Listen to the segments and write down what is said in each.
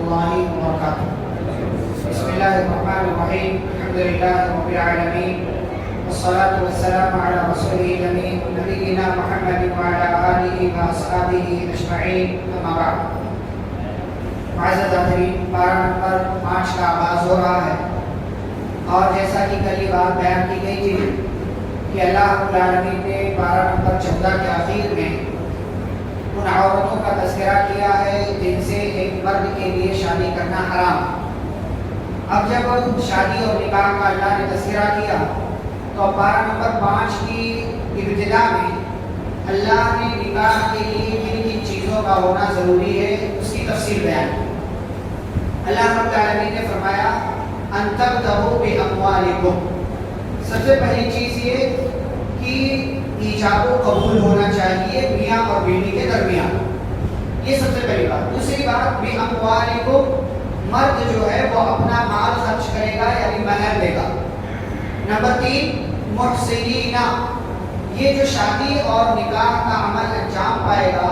الله وبركاته. بسم الله الرحمن الرحيم. الحمد لله رب العالمين والصلاة والسلام على رسوله الأمين نبينا محمد وعلى آله وأصحابه أجمعين. أما بعد. معزز حاضرین، پارہ نمبر 5 کا آغاز ہو رہا ہے اور جیسا کہ کل یہ بات بیان کی گئی تھی کہ اللہ رب العالمین نے پارہ نمبر 14 کے آخر میں ان عورتوں کا تذکرہ کیا ہے جن سے ایک مرد کے لیے شادی کرنا حرام ہے۔ اب جب شادی اور نکاح کا اللہ نے تذکرہ کیا تو پارہ نمبر 5 کی ابتدا میں اللہ نے نکاح کے لیے کن کن چیزوں کا ہونا ضروری ہے اس کی تفصیل بیان کی۔ اللہ رب العالمین نے فرمایا ان تبتغوا باموالکم، سب سے پہلی چیز یہ کہ ایجاب و قبول ہونا چاہیے میاں اور بیوی کے درمیان، یہ سب سے پہلی بات۔ دوسری بات باموالکم، مرد جو ہے وہ اپنا مال خرچ کرے گا یعنی مہر دے گا۔ نمبر 3 محسنین، یہ جو شادی اور نکاح کا عمل انجام پائے گا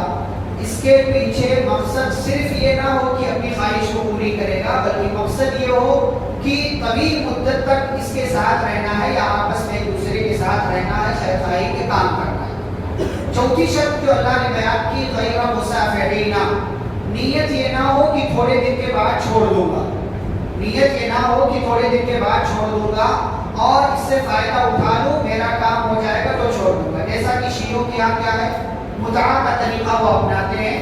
اس کے پیچھے مقصد صرف یہ نہ ہو کہ اپنی خواہش کو پوری کرے گا، بلکہ مقصد یہ ہو کہ طویل مدت تک اس کے ساتھ رہنا ہے یا آپس میں ایک دوسرے کے ساتھ رہنا ہے، خیر خواہی کے کام کرنا ہے۔ چوتھی شرط جو اللہ نے بیان کی غیر مسافرین، نیت یہ نہ ہو کہ تھوڑے دن کے بعد چھوڑ دوں گا، نیت یہ نہ ہو کہ تھوڑے دن کے بعد چھوڑ دوں گا اور اس سے فائدہ اٹھا لوں، میرا کام ہو جائے گا تو چھوڑ دوں گا۔ جیسا کہ شیعوں کے یہاں کیا ہے، متعہ کا طریقہ وہ اپناتے ہیں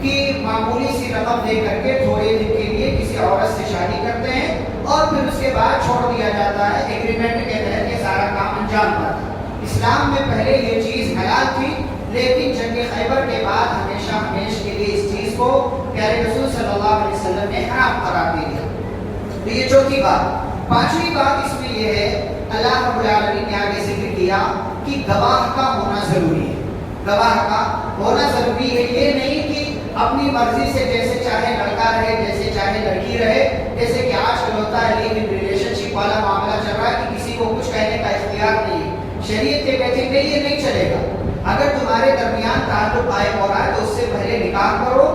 کہ معمولی سی رقم دے کر کے تھوڑے دن کے لیے کسی عورت سے شادی کرتے ہیں اور پھر اس کے بعد چھوڑ دیا جاتا ہے، ایگریمنٹ کے تحت یہ سارا کام انجام پاتا ہے۔ اسلام میں پہلے یہ چیز حلال تھی، لیکن جنگ خیبر کے بعد ہمیشہ ہمیشہ کے لیے اس چیز کو پیارے رسول صلی اللہ علیہ وسلم نے حرام قرار دے دیا۔ تو یہ چوتھی بات۔ پانچویں بات اس میں یہ ہے، اللہ رب العالمین نے آگے ذکر کیا کہ گواہ کا ہونا ضروری ہے، گواہ کا ہونا ضروری ہے۔ یہ نہیں کہ اپنی مرضی سے جیسے چاہے لڑکا رہے جیسے چاہے لڑکی رہے، جیسے کہ آج کل ہوتا ہے لیو ان ریلیشن شپ والا معاملہ چل رہا ہے کہ کسی کو کچھ کہنے کا اختیار نہیں ہے۔ شریعت یہ کہتی ہے یہ نہیں چلے گا، اگر تمہارے درمیان تعلق قائم ہو رہا ہے تو اس سے پہلے نکاح کرو،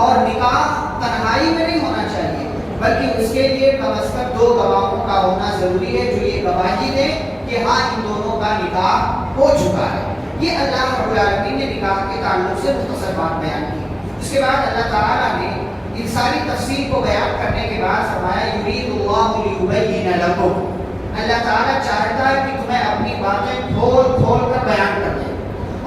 اور نکاح تنہائی میں نہیں ہونا چاہیے بلکہ اس کے لیے کم از کم 2 گواہوں کا ہونا ضروری ہے جو یہ گواہی دیں کہ ہاں ان دونوں کا نکاح ہو چکا ہے۔ یہ اللہ رب العالمین نے نکاح کے تعلق سے مختصر بات بیان کی۔ اس کے بعد اللہ تعالیٰ نے ان ساری تفصیل کو بیان کرنے کے بعد فرمایا یرید اللہ لیبین لکم، اللہ تعالیٰ چاہتا ہے کہ تمہیں اپنی باتیں کھول کھول کر بیان کر دیں،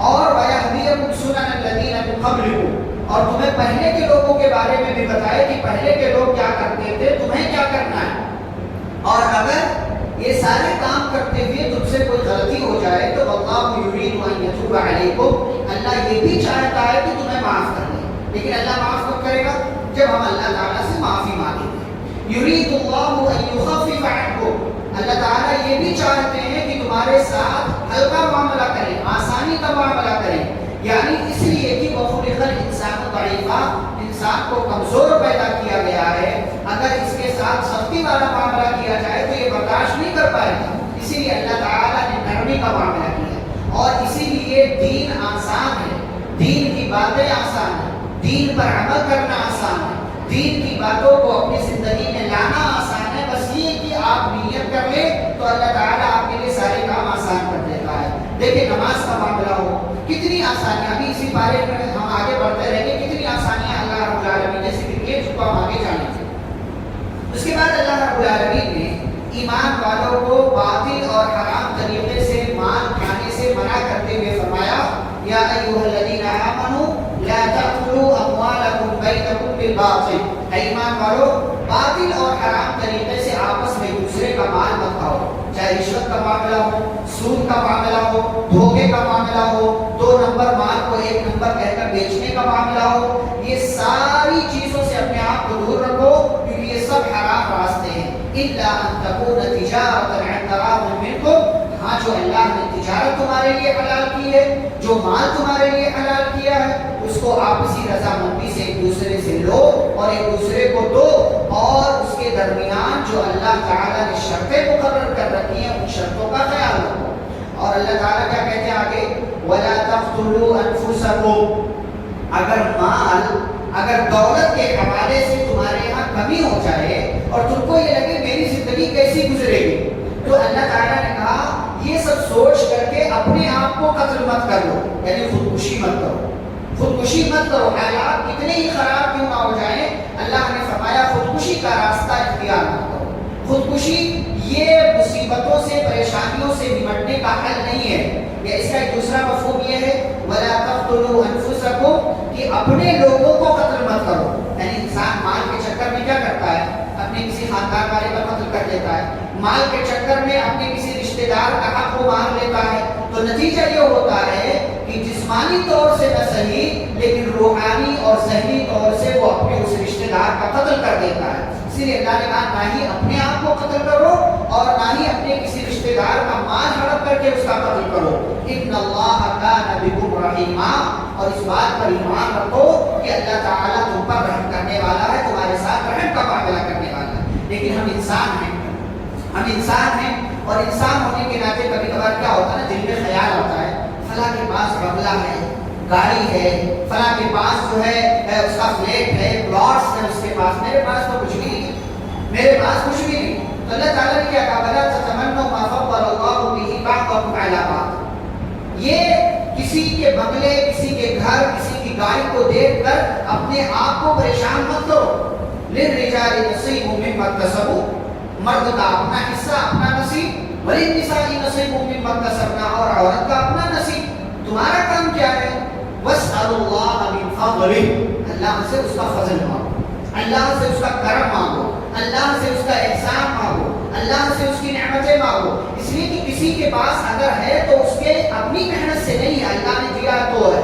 اور وَيَهْدِيَكُمْ سُنَنَ الَّذِينَ مِن قَبْلِكُمْ، اور تمہیں پہلے کے لوگوں کے بارے میں بھی بتائے کہ پہلے کے لوگ کیا کرتے تھے، تمہیں کیا کرنا ہے، اور اگر یہ سارے کام کرتے ہوئے تم سے کوئی غلطی ہو جائے تو اللہ یرید ان یتوب علیکم، اللہ یہ بھی چاہتا ہے کہ تمہیں معاف کر دے، لیکن اللہ معاف کب کرے گا، جب ہم اللہ تعالیٰ سے معافی مانگیں گے۔ یرید اللہ ان یخفف عنکم، اللہ تعالیٰ یہ بھی چاہتے ہیں کہ تمہارے ساتھ ہلکا معاملہ کریں، آسانی کا معاملہ کریں، یعنی اس لیے کہ وخلق الانسان ضعیفا، انسان کو کمزور پیدا کیا گیا ہے، اگر اس کے ساتھ سختی والا معاملہ کیا جائے تو یہ برداشت نہیں کر پائے گا، اسی لیے اللہ تعالیٰ نے نرمی کا معاملہ کیا، اور اسی لیے دین آسان ہے، دین کی باتیں آسان ہیں، دین پر عمل کرنا آسان ہے، دین کی باتوں کو اپنی زندگی میں لانا آسان ہے، بس یہ کہ آپ نیت کر لیں تو اللہ تعالیٰ آپ کے لیے سارے کام آسان کر دیتا ہے۔ دیکھیں نماز کا معاملہ ہو، کتنی آسانیاں، ابھی اسی بارے میں ہم آگے بڑھتے رہیں گے، کتنی آسانیاں اللہ رب العالمین نے ذکر کی جن کو ہم آگے جانیں گے۔ اس کے بعد اللہ رب العالمین نے ایمان والوں کو باطل اور حرام طریقے سے مال کھانے سے منع کرتے ہوئے فرمایا یا ایھا الذین آمنوا لا تأکلوا اموالکم بینکم بالباطل، اے ایمان والو باطل اور حرام طریقے سے آپس میں دوسرے کا مال مت کھاؤ، چاہے رشوت کا معاملہ ہو، سود کا معاملہ ہو، دھوکے کا معاملہ ہو، 2 نمبر مال کو 1 نمبر کہہ کر بیچنے کا معاملہ ہو، یہ ساری چیزوں سے اپنے آپ کو دور رکھو کیونکہ یہ سب حرام راستے ہیں۔ الا ان تکون تجارۃ عن تراض منکم، ہاں جو اللہ نے تجارت تمہارے لیے حلال کی ہے، جو مال تمہارے لیے حلال کیا ہے، اس کو آپسی رضامندی سے ایک دوسرے سے لو اور ایک دوسرے کو دو، اور اس کے درمیان جو اللہ تعالیٰ نے شرطیں مقرر کر رکھی ہیں ان شرطوں کا خیال رکھو۔ اور اللہ تعالیٰ کیا کہتے ہیں آگے، وَلَا تَقْتُلُوا أَنفُسَكُمْ، اگر مال اگر دولت کے حوالے سے تمہارے یہاں کمی ہو جائے اور تم کو یہ لگے میری زندگی کیسی گزرے گی، تو اللہ تعالیٰ نے کہا یہ سب سوچ کر کے اپنے آپ کو قتل مت کر لو، یعنی خودکشی مت کرو، خودکشی مت کرو، حالات کتنے ہی خراب کیوں نہ ہو جائیں، اللہ نے فرمایا خودکشی کا راستہ اختیار مت کرو۔ خودکشی یہ مصیبتوں سے پریشانیوں سے نمٹنے کا حل نہیں ہے۔ یا اس کا ایک دوسرا مفہوم یہ ہے وَلَا تَقْتُلُوا أَنفُسَكُمْ، کہ اپنے لوگوں کو قتل مت کرو، یعنی انسان مال کے چکر میں کیا کرتا ہے، اپنے کسی خاندان والے کا قتل کر دیتا ہے، مال کے چکر میں اپنے کسی رشتہ دار کا حق کو مار لیتا ہے، تو نتیجہ یہ ہوتا ہے کہ جسمانی طور سے نہ صحیح لیکن روحانی اور ذہنی طور سے وہ اپنے اس رشتہ دار کا قتل کر دیتا ہے۔ اسی لیے اللہ نے کہا نہ ہی اپنے آپ کو قتل کرو اور نہ ہی اپنے کسی رشتہ دار کا مال ہڑپ کر کے اس کا قتل کرو۔ ان اللہ کان بکم رحیما، اور اس بات پر ایمان رکھو کہ اللہ تعالیٰ تم پر رحم کرنے والا ہے، تمہارے ساتھ رحم کا معاملہ کرنے والا ہے۔ لیکن ہم انسان ہیں، اور انسان ہونے کے ناطے کبھی کبھار کیا ہوتا ہے نا، دل میں خیال ہوتا ہے فلاں کے پاس بنگلہ ہے، گاڑی ہے، فلاں کے پاس جو ہے اس کا فلیٹ ہے، پلاٹس ہے اس کے پاس، میرے پاس تو کچھ بھی نہیں ہے، میرے پاس کچھ بھی نہیں۔ تو اللہ تعالیٰ نے کیا کہا وَلَا تَتَمَنَّوْا مَا فَضَّلَ اللَّهُ بِهِ بَعْضَكُمْ عَلَىٰ بَعْضٍ، یہ کسی کے بنگلے، کسی کے گھر، کسی کی گاڑی کو دیکھ کر اپنے آپ کو پریشان مت کرو۔ لِلرِّجَالِ نَصِيبٌ مِّمَّا اكْتَسَبُوا، مرد کا اپنا حصہ، اپنا نصیب، وَلِلنِّسَاءِ نَصِيبٌ مِّمَّا اكْتَسَبْنَا، اور عورت کا اپنا نصیب۔ تمہارا کام کیا ہے؟ وَاسْأَلُوا اللَّهَ مِن فَضْلِهِ، اللہ سے اس کا فضل مانگو، اللہ سے اس کا کرم مانگو، اللہ سے اس کا احسان مانگو، اللہ سے اس کی نعمتیں مانگو، اس لیے کہ کسی کے پاس اگر ہے تو اس کے اپنی محنت سے نہیں ہے، اللہ نے دیا تو ہے،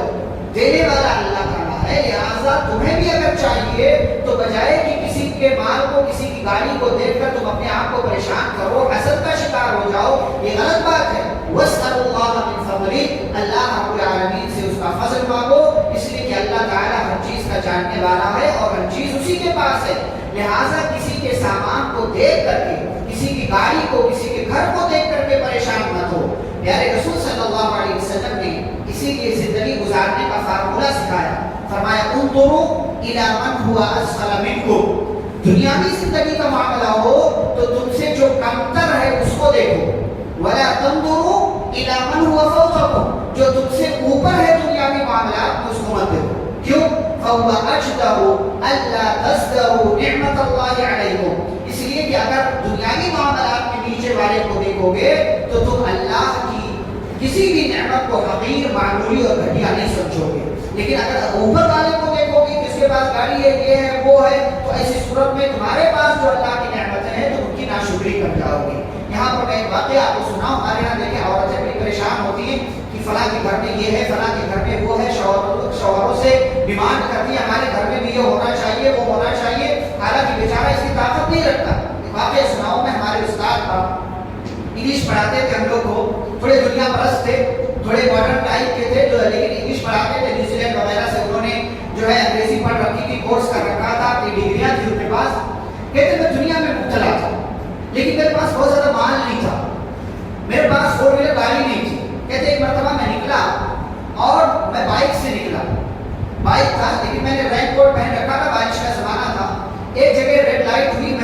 دینے والا اللہ تعالیٰ ہے۔ لہٰذا تمہیں بھی اگر چاہیے تو بجائے کہ کسی کے مال کو، کسی کی گاڑی کو دیکھ کر تم اپنے آپ کو پریشان کرو، حسد کا شکار ہو جاؤ، یہ غلط بات ہے۔ وَاسْأَلُوا اللَّهَ مِن فَضْلِهِ، اللہ رب العالمین سے اس کا فضل مانگو، اس لیے کہ اللہ تعالیٰ ہر چیز کا جاننے والا ہے اور ہر چیز اسی کے پاس ہے۔ لہٰذا کسی کے سامان کو دیکھ کر کے، کسی کی گاڑی کو، کسی کے گھر کو دیکھ کر کے پریشان مت ہو۔ پیارے رسول صلی اللہ علیہ وسلم نے اسی لیے زندگی گزارنے کا فارمولہ سکھایا، فرمایا انظروا الی من هو اسفل منکم، دنیاوی زندگی کا معاملہ ہو تو تم سے جو کمتر ہے اس کو دیکھو، ولا تنظروا الی من هو فوقکم، جو تم سے اوپر ہے دنیاوی معاملات میں اس کو مت دیکھو۔ کیوں؟ فَهُوَ أَجْدَرُ أَلَّا تَزْدَرُوا نِعْمَةَ اللَّهِ عَلَيْكُمْ، اس لیے کہ اگر دنیاوی معاملات میں نیچے والے کو دیکھو گے تو تم اللہ کی کسی بھی نعمت کو حقیر، معمولی اور گھٹیا نہیں سمجھو گے، لیکن اگر اوپر والے کو دیکھو گے کہ اس کے پاس گاڑی ہے، یہ ہے، وہ ہے، تو ایسی صورت میں تمہارے پاس جو اللہ کی نعمتیں ہیں تو ان کی ناشکری کر جاؤ گے۔ یہاں پر میں ایک واقعہ آپ کو سناؤں، ہمارے یہاں دیکھیں عورتیں بڑی پریشان ہوتی ہیں کہ فلاں کے گھر میں یہ ہے، فلاں کے گھر میں وہ ہے، شوہروں سے ڈیمانڈ کرتی ہے ہمارے گھر میں بھی یہ ہونا چاہیے، وہ ہونا چاہیے، حالانکہ بیچارہ اس کی طاقت نہیں رکھتا۔ واقعہ سناؤں میں، ہمارے استاد کا انگلش پڑھاتے تھے ہم لوگ کو، تھوڑے دنیا پرست تھے، تھوڑے ماڈرن ٹائپ کے تھے، جو لیکن انگلش پڑھاتے تھے، نیوزی لینڈ وغیرہ سے انہوں نے جو ہے انگریزی پڑھ رکھی تھی، کورس کر رکھا تھا، اپنی ڈگریاں تھی ان کے پاس۔ کہتے میں دنیا میں مبتلا تھا لیکن میرے پاس بہت زیادہ مال نہیں تھا، میرے پاس 4 ویلر گاڑی نہیں تھی۔ کہتے ایک مرتبہ میں نکلا اور میں بائک سے نکلا، بائک تھا لیکن میں نے رین کوٹ پہن رکھا تھا، بارش کا زمانہ تھا، ایک جگہ ریڈ لائٹ ہوئی،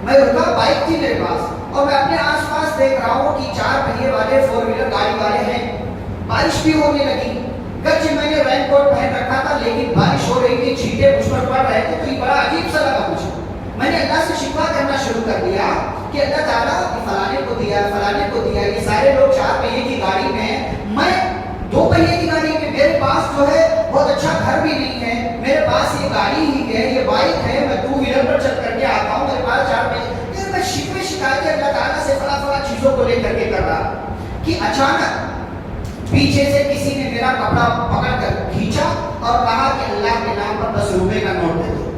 میں رکا، بائک تھی میرے پاس اور میں اپنے آس پاس دیکھ رہا ہوں کہ 4 پہیے والے 4 ویلر گاڑی والے ہیں، بارش بھی ہونے لگی، گرچہ میں نے رین کوٹ پہن رکھا تھا لیکن بارش ہو رہی تھی، چھینٹے مجھ پر پڑ رہے تھے، تو یہ بڑا عجیب سا لگا مجھے۔ میں نے اللہ سے شکوہ کرنا شروع کر دیا کہ اللہ تعالیٰ فلانے کو دیا، فلانے کو دیا، یہ سارے لوگ 4 پہیے کی گاڑی میں، میں 2 پہیے کی گاڑی میں، میرے پاس جو ہے بہت اچھا گھر بھی نہیں ہے، میرے پاس یہ گاڑی ہی ہے، یہ بائک ہے، میں 2 ویلر پر چل کر کے آتا ہوں، میرے پاس 4 پہیے، میں شکوے شکایتیں اللہ تعالیٰ سے فلاں چیزوں کو لے کر کے کر رہا کہ اچانک پیچھے سے کسی نے میرا کپڑا پکڑ کر کھینچا اور کہا کہ اللہ کے نام پر 10 روپے کا نوٹ دے دو،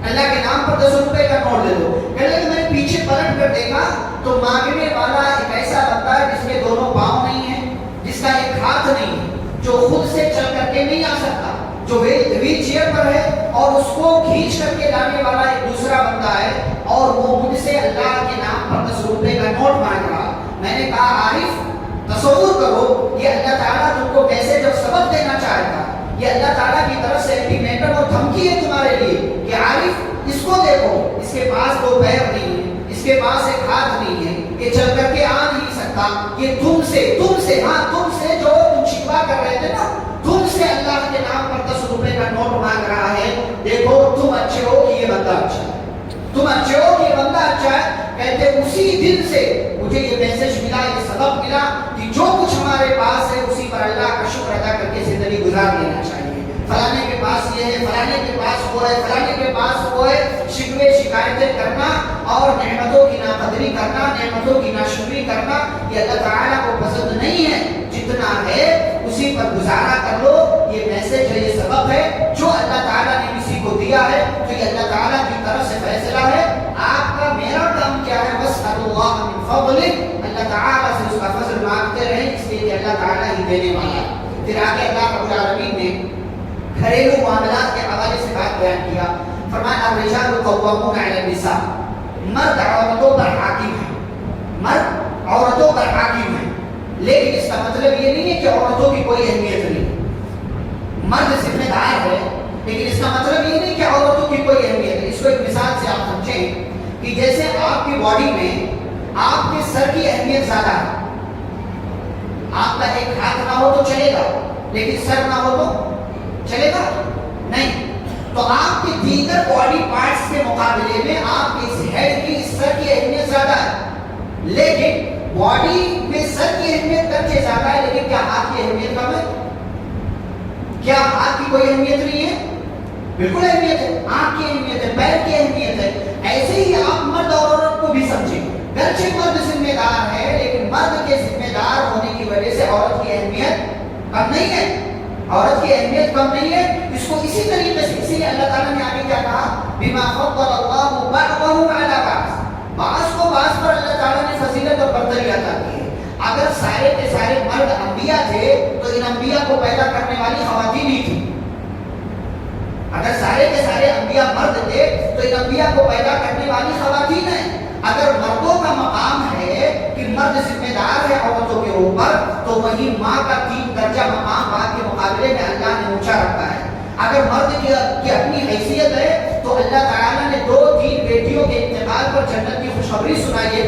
اللہ کے نام پر 10 روپے کا نوٹ دے دو۔ کہنے لگے میں نے پیچھے پلٹ کر دیکھا تو مانگنے والا ایک ایسا بندہ ہے جس کے 2 پاؤں نہیں ہیں، جس کا ایک ہاتھ نہیں ہے، جو خود سے چل کر کے نہیں آ سکتا، جو ویل چیئر پر ہے، اور اس کو کھینچ کر کے لانے والا ایک دوسرا بندہ ہے، اور وہ مجھ سے اللہ کے نام پر 10 روپے کا نوٹ مانگ رہا۔ میں نے کہا عارف تصور کرو یہ اللہ تعالیٰ تم کو کیسے جب سبق دینا چاہتا یہ اللہ تعالیٰ کی طرف سے الٹیمیٹم اور دھمکی ہے تمہارے لیے کہ عارف اس کو دیکھو، اس کے پاس دو پیر نہیں ہے، اس کے پاس ایک ہاتھ نہیں ہے، یہ چل کر کے آ نہیں سکتا، یہ تم سے جو تم شکوا کر رہے تھے نا، تم سے اللہ کے نام پر 10 روپے کا نوٹ مانگ رہا ہے، دیکھو تم اچھے ہو کہ یہ بندہ اچھا ہے، تم اچھے ہو کہ یہ بندہ اچھا ہے. کہتے اسی دن سے مجھے یہ میسج ملا، یہ سبق ملا کہ جو کچھ ہمارے پاس ہے اسی پر اللہ کا شکر ادا کر کے زندگی گزار لینا چاہیے. فلانے کے پاس یہ ہے، فلانے کے پاس وہ ہے، فلانے کے پاس وہ ہے، شکوے شکایتیں کرنا اور نعمتوں کی ناقدری کرنا، نعمتوں کی ناشکری کرنا، یہ اللہ تعالیٰ کو پسند نہیں ہے. جتنا ہے اسی پر گزارا کر لو. یہ میسج ہے، یہ سبق ہے جو اللہ تعالیٰ نے کسی کو دیا ہے تو یہ اللہ تعالیٰ کی طرف سے فیصلہ ہے. آپ کا میرا کام کیا ہے؟ بس اللہ من فضلہ، اللہ تعالیٰ سے اس کا فضل مانگتے رہیں، اس لیے کہ اللہ تعالیٰ ہی دینے والا ہے. پھر آگے اللہ رب العالمین نے گھریلو معاملات کے حوالے سے بات بیان کیا. فرمایا الرجال قوامون علی النساء، مرد عورتوں پر حاکم ہے، مرد عورتوں پر حاکم ہے. لیکن اس کا مطلب یہ نہیں ہے کہ عورتوں کی کوئی اہمیت نہیں. مرد ذمہ دار ہے لیکن اس کا مطلب یہ نہیں کہ عورتوں کی کوئی اہمیت ہے. اس کو ایک مثال سے آپ سمجھیں کہ جیسے آپ کی باڈی میں آپ کے سر کی اہمیت زیادہ ہے. آپ کا ایک ہاتھ نہ ہو تو چلے گا لیکن سر نہ ہو تو چلے گا نہیں. تو آپ کے دیگر باڈی پارٹس کے مقابلے میں آپ کے اس ہیڈ کی، اس سر کی اہمیت زیادہ ہے. لیکن باڈی میں سر کی اہمیت گرچہ زیادہ ہے لیکن کیا ہاتھ کی اہمیت کم ہے؟ کیا ہاتھ کی کوئی اہمیت نہیں ہے؟ بالکل اہمیت ہے. آنکھ کی اہمیت ہے، پیر کی اہمیت ہے. ایسے ہی آپ مرد اور عورت کو بھی سمجھیں. گرچہ مرد ذمہ دار ہے لیکن مرد کے ذمہ دار ہونے کی وجہ سے عورت کی اہمیت کم نہیں ہے. عورت کی اہمیت کم نہیں ہے. اس کو اسی طریقے سے، اسی لیے اللہ تعالیٰ نے آگے کیا کہا؟ بما فضل اللہ بعضهم علی بعض، بعض کو بعض پر اللہ تعالیٰ نے فضیلت اور برتری عطا کی ہے. اگر سارے کے سارے مرد انبیاء تھے تو ان انبیاء کو پیدا کرنے والی خواتین ہی تھی. اگر سارے کے سارے انبیاء مرد تھے تو ان انبیاء کو پیدا کرنے والی خواتین ہیں. اگر مردوں کا مقام ہے کہ مرد ذمہ دار ہے عورتوں کے اوپر، تو وہی ماں کا 3 درجہ مقام باپ کے مقابلے میں اللہ نے اونچا رکھا ہے. اگر مرد کی اپنی حیثیت ہے تو اللہ تعالیٰ نے 2-3 بیٹیوں کے انتقال پر جنت کی خوشخبری سنائی ہے،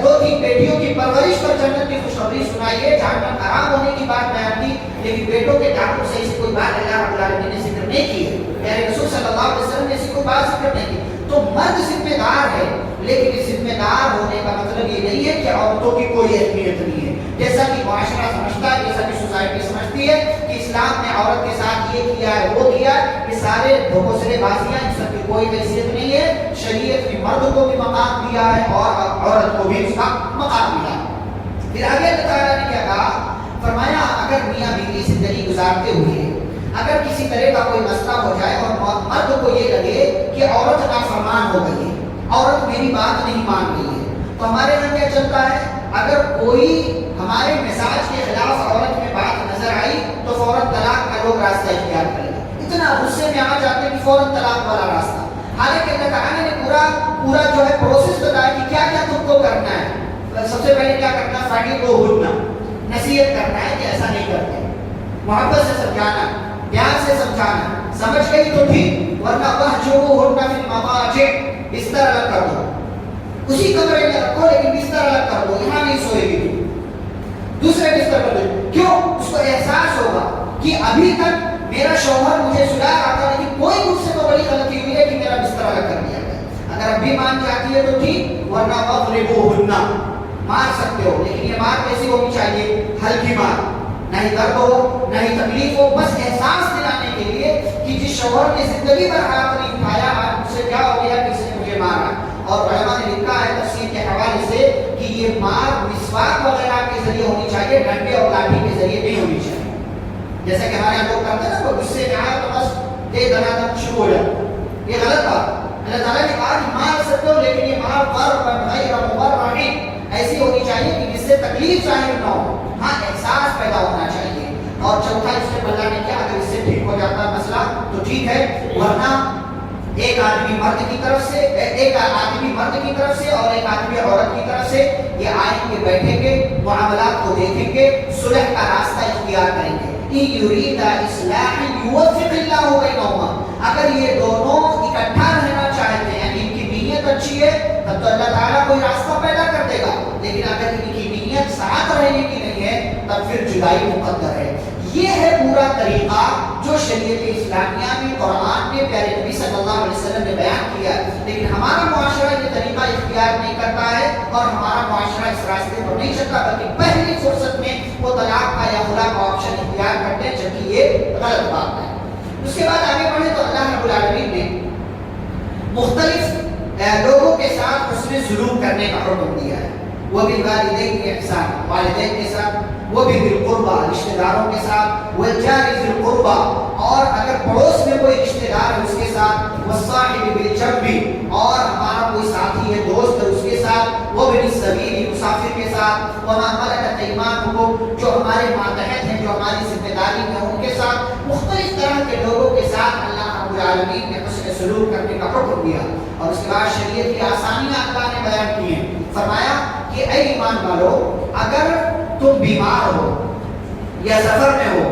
2-3 بیٹیوں کی پرورش پر جنت کی خوشخبری سنائی ہے. جہنم حرام ہونے کی بات بیان کی لیکن بیٹوں کے تعلق سے ایسی کوئی بات اللہ رب العالمین نے ذکر نہیں کی ہے. میرے رسول صلی اللہ علیہ وسلم نے ایسی کوئی بات ذکر نہیں کی. تو مرد ذمہ دار ہے لیکن اس ذمہ دار ہونے کا مطلب یہ نہیں ہے کہ عورتوں کی کوئی اہمیت نہیں ہے. جیسا کہ معاشرہ سمجھتا ہے، جیسا کہ سوسائٹی سمجھتی ہے کہ اسلام نے عورت کے ساتھ یہ کیا ہے، وہ کیا ہے، یہ سارے بھوسلے بازیاں، ان سب کی کوئی حیثیت نہیں ہے. شریعت نے مرد کو بھی مقام دیا ہے اور عورت کو بھی اس کا مقام دیا ہے. پھر آگے اللہ تعالیٰ نے کیا کہا؟ فرمایا اگر میاں بیوی زندگی گزارتے ہوئے اگر کسی طرح کا کوئی مسئلہ ہو جائے اور مرد کو یہ لگے کہ عورت نافرمان ہو گئی ہے، عورت میری بات نہیں مان رہی ہے، تو ہمارے یہاں کیا چلتا ہے؟ اگر کوئی ہمارے مزاج کے خلاف عورت میں بات نظر آئی تو فوراً طلاق کا لوگ راستہ اختیار کریں. اتنا غصے میں آ جاتے ہیں کہ فوراً طلاق والا راستہ. حالانکہ اللہ تعالیٰ نے پورا جو ہے پروسیس بتایا کہ کیا کیا تم کو کرنا ہے. سب سے پہلے کیا کرنا ہے؟ فَعِلُوهُنَّ، نصیحت کرنا ہے کہ ایسا نہیں کرتے، محبت سے سمجھانا، پیار سے سمجھانا. سمجھ گئی تو ٹھیک، ورنہ وَهْجُرُوهُنَّ فِي الْمَضَاجِعِ، بستر الگ کر دو، اسی کمرے میں رکھو لیکن بستر الگ کر دو، یہاں نہیں سوئے گی، دوسرے بستر پر دو. کیوں؟ اس کو احساس ہوگا کہ ابھی تک میرا شوہر مجھے سلا رہا تھا لیکن کوئی مجھ سے تو بڑی غلطی ہوئی ہے کہ میرا بستر الگ کر دیا گیا. اگر ابھی مان جاتی ہے تو ٹھیک، ورنہ وَاضْرِبُوهُنَّ، مار سکتے ہو لیکن یہ مار کیسی ہونی چاہیے؟ ہلکی مار، نہ ہی درد ہو نہ ہی تکلیف ہو، بس احساس دلانے کے لیے کہ جس شوہر نے زندگی بھر ہاتھ نہیں اٹھایا، آج مجھ سے کیا ہو گیا، کسی نے مجھے مارا. اور علماء نے لکھا ہے تفسیر کے حوالے سے کہ یہ مار مسواک وغیرہ کے ذریعے ہونی چاہیے، ڈنڈے اور لاٹھی کے ذریعے نہیں ہونی چاہیے. جیسا کہ ہمارے یہاں لوگ کرتے ہیں نا، وہ غصے میں آئے تو بس دے دنا شروع ہو جاتا. یہ غلط بات. اللہ تعالیٰ نے کہا کہ مار سکتے ہو لیکن یہ مار ضربًا غیر مبرح ایسی ہونی چاہیے کہ جس سے تکلیف ظاہر نہ ہو، ہاں احساس پیدا ہونا چاہیے. اور چوتھا اس میں اللہ نے کیا، اگر اس سے ٹھیک ہو جاتا ہے مسئلہ تو ٹھیک ہے، ورنہ ایک آدمی مرد کی طرف سے، ایک آدمی مرد کی طرف سے اور ایک آدمی عورت کی طرف سے یہ آئیں گے، بیٹھیں گے، معاملات کو دیکھیں گے، صلح کا راستہ اختیار کریں گے. یرید اصلاح یوفق اللہ بینہما، اگر یہ دونوں اکٹھا رہنا چاہتے ہیں، ان کی نیت اچھی ہے تب تو اللہ تعالیٰ کوئی راستہ پیدا کر دے گا، لیکن اگر ان کی نیت ساتھ رہنے کی نہیں ہے تب پھر جدائی مقدر ہے۔ یہ ہے پورا طریقہ جو شریعت اسلامیہ میں، قرآن میں پیارے نبی صلی اللہ علیہ وسلم نے بیان کیا، لیکن ہمارا معاشرہ یہ طریقہ اختیار نہیں کرتا ہے اور ہمارا معاشرہ اس راستے پر نہیں چلتا، بلکہ پہلی فرصت میں وہ طلاق کا یا خلا کا آپشن اختیار کرتے ہیں، جبکہ یہ غلط بات ہے۔ اس کے بعد آگے بڑھے تو اللہ رب العالمین نے مختلف لوگوں کے ساتھ حسن سلوک کرنے کا حکم دیا ہے۔ وہ بھی والدین کے احسان، والدین کے ساتھ، وہ بھی بالقربہ رشتہ داروں کے ساتھ، والجار ذی القربہ، اور اگر پڑوس میں کوئی رشتہ دار ہے اس کے ساتھ، والصاحب بالجنب، اور ہمارا کوئی ساتھی ہے، دوست ہے اس کے ساتھ، وابن السبیل، مسافر کے ساتھ، وما ملکت ایمانکم، جو ہمارے ماتحت ہیں، جو ہماری ذمہ داری میں ان کے ساتھ، مختلف طرح کے لوگوں کے ساتھ اللہ رب العالمین نے حسن سلوک کرنے کا حکم دیا۔ اور اس کے بعد شریعت کی آسانیاں اللہ نے بیان کی ہیں، فرمایا کہ اے ایمان والو، اگر تم بیمار ہو یا سفر میں ہو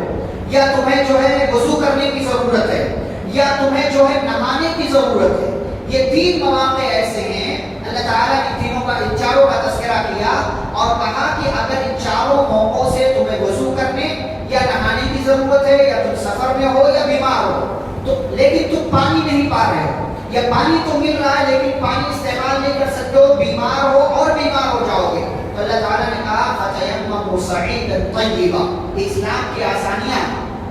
یا تمہیں جو ہے وضو کرنے کی ضرورت ہے یا تمہیں جو ہے نہانے کی ضرورت ہے، یہ تین مواقع ایسے ہیں، اللہ تعالیٰ نے تینوں کا، ان چاروں کا تذکرہ کیا اور کہا کہ اگر ان چاروں موقعوں سے تمہیں وضو کرنے یا نہانے کی ضرورت ہے یا تم سفر میں ہو یا بیمار ہو تو، لیکن تم پانی نہیں پا رہے ہو یا پانی تو مل رہا ہے لیکن پانی استعمال نہیں کر سکتے ہو، بیمار ہو اور بیمار ہو جاؤ گے، تو اللہ تعالیٰ نے کہا فَتَيَمَّمُوا صَعِيدًا طَيِّبًا، اسلام کی آسانیاں،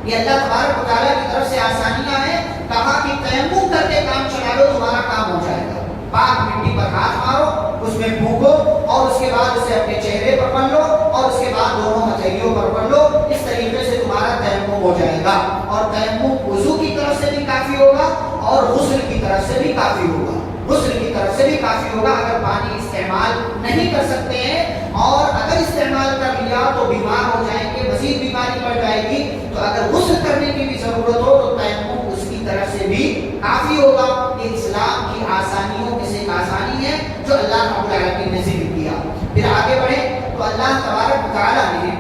یہ اللہ تبارک و تعالیٰ کی طرف سے آسانیاں ہیں، کہا کہ تیمم کر کے کام چلا لو، تمہارا کام ہو جائے گا، پاک مٹی پر ہاتھ مارو، اس میں پھونکو اور اس کے بعد اسے اپنے چہرے پر پڑھ لو اور اس کے بعد دونوں ہتھیلیوں پر پڑھ لو، اس طریقے سے تمہارا تیمم ہو جائے گا، اور تیمم وضو کی طرف سے بھی کافی ہوگا اور غسل کی طرف سے بھی کافی ہوگا، غسل کی طرف سے بھی کافی ہوگا اگر پانی استعمال نہیں کر سکتے ہیں، اور اگر استعمال کر لیا تو بیمار ہو جائیں گے، مزید بیماری بڑھ جائے گی، تو اگر غسل کرنے کی بھی ضرورت ہو تو تیمم اس کی طرف سے بھی کافی ہوگا۔ یہ اسلام کی آسانیوں میں سے ایک آسانی ہے جو اللہ رب العالمین نے ذکر کیا۔ پھر آگے بڑھے تو اللہ تبارک و تعالیٰ نے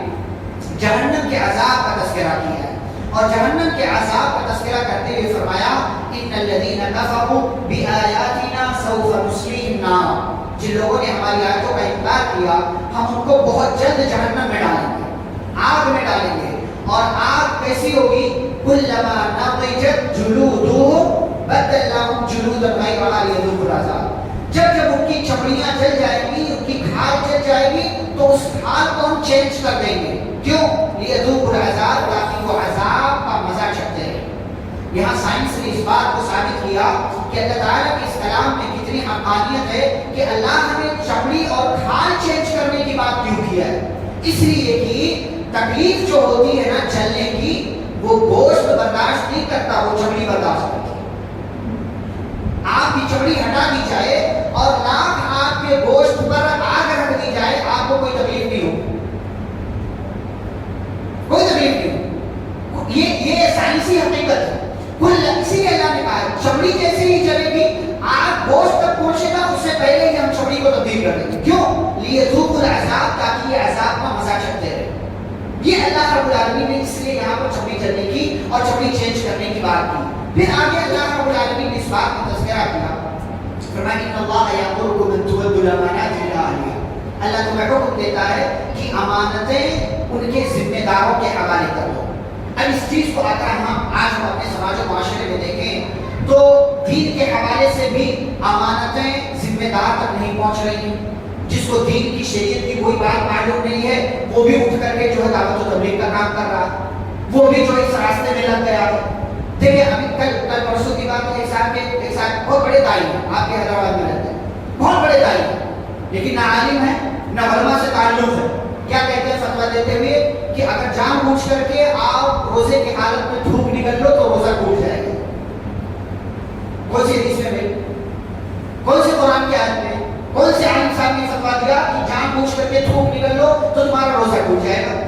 جہنم کے عذاب کا تذکرہ کیا ہے، اور جہنم کے عذاب کا تذکرہ کرتے ہوئے فرمایا ان الذین کفروا بآیاتنا سوف نصلیہم نارا، جن لوگوں نے ہماری آیتوں کا انکار کیا ہم ان کو بہت جلد جہنم میں ڈالیں گے، آگ میں ڈالیں گے، اور آگ کیسی ہوگی؟ کلما نضجت جلودہم بدلناہم جلودا غیرہا لیذوقوا العذاب، جب جب ان کی چمڑیاں جل جائیں گی، ان کی کھال جل جائے گی تو اس کھال کو ہم چینج کر دیں گے، کیوں؟ لیذوقوا العذاب، تاکہ وہ عذاب کا مزہ چکھتے ہیں۔ یہاں سائنس نے اس بات کو ثابت کیا کہ اللہ تعالیٰ کے اس کلام میں کتنی حقانیت ہے کہ اللہ نے چمڑی اور کھال چینج کرنے کی بات کیوں کیا ہے؟ اس لیے کہ تکلیف جو ہوتی ہے نا جلنے کی، وہ گوشت برداشت نہیں کرتا، وہ چمڑی برداشت کرتی ہے۔ آپ کی چمڑی ہٹا دی جائے اور لاکھ آپ کے گوشت پر آگ رکھ دی جائے، آپ کو کوئی تکلیف نہیں ہوگی، کوئی تکلیف نہیں ہوگی، یہ سائنسی حقیقت ہے۔ اسی لیے اللہ نے کہا چمڑی جیسے ہی جلے گی، آگ گوشت تک پہنچے گا اس سے پہلے ہی ہم چمڑی کو تبدیل کر دیں گے، کیوں؟ لیذوقوا العذاب، تاکہ یہ عذاب کا مزہ چکھتے رہے۔ یہ اللہ رب العالمین نے اس لیے یہاں پر چمڑی جلنے کی اور چمڑی چینج کرنے کی بات کی۔ پھر آگے اللہ رب العالمین نے اس بات کا تذکرہ کیا، فرمایا ان اللہ یامرکم ان تؤدوا الامانات الی اہلہا، اللہ تمہیں حکم دیتا ہے کہ امانتیں ان کے ذمہ داروں کے حوالے کر دو۔ اب اس چیز کو اگر آج ہم اپنے سماج و معاشرے میں دیکھیں تو دین کے حوالے سے بھی امانتیں ذمہ دار تک نہیں پہنچ رہی ہیں، جس کو دین کی شریعت کی کوئی بات معلوم نہیں ہے وہ بھی اٹھ کر کے جو ہے دعوت و تبلیغ کا کام کر رہا ہے، وہ بھی جو اس راستے میں لگ گیا ہے۔ دیکھیں ابھی کل پرسوں کی بات ہے، ایک صاحب بہت بڑے داعی ہیں، آپ کے حیدرآباد میں رہتے ہیں، بہت بڑے داعی ہیں، لیکن نہ عالم ہے نہ علماء سے تعلق ہے۔ کیا کہتے ہیں فتویٰ دیتے ہوئے کہ اگر جان بوجھ کر کے آپ روزے کی حالت میں تھوک نکل لو تو روزہ ٹوٹ جائے گا۔ کون سی حدیث میں، کون سے قرآن کی آیت میں، کون سے عالم صاحب نے فتویٰ دیا کہ جان بوجھ کر کے تھوک نکل لو تو تمہارا روزہ ٹوٹ جائے گا؟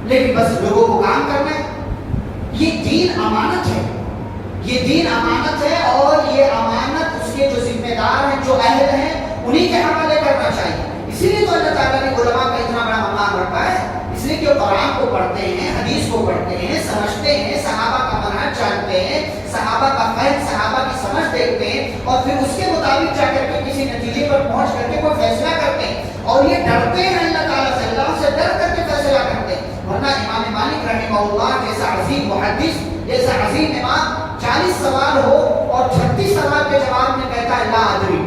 لیکن بس لوگوں کو کام کرنا ہے۔ یہ دین امانت ہے، یہ دین امانت ہے، اور یہ امانت اس کے جو ذمہ دار ہیں، جو اہل ہیں، انہی کے حوالے کرنا چاہیے۔ اسی لیے تو اللہ تعالیٰ نے علماء کا اتنا بڑا مقام رکھا ہے، اس لیے کہ وہ قرآن کو پڑھتے ہیں، حدیث کو پڑھتے ہیں، سمجھتے ہیں، صحابہ کا منہج جانتے ہیں، صحابہ کا فہم، صحابہ کی سمجھ دیکھتے ہیں اور پھر اس کے مطابق جا کر کے کسی نتیجے پر پہنچ کر کے کوئی فیصلہ کرتے ہیں، اور یہ ڈرتے ہیں اللہ تعالیٰ سے، اللہ سے ڈر کر کے فیصلہ کرتے ہیں۔ ورنہ امام مالک رحمہ اللہ جیسا عظیم محدث، جیسا عظیم امام 40 سوال ہو اور 36 سوال کے جواب میں کہتا ہے لا ادری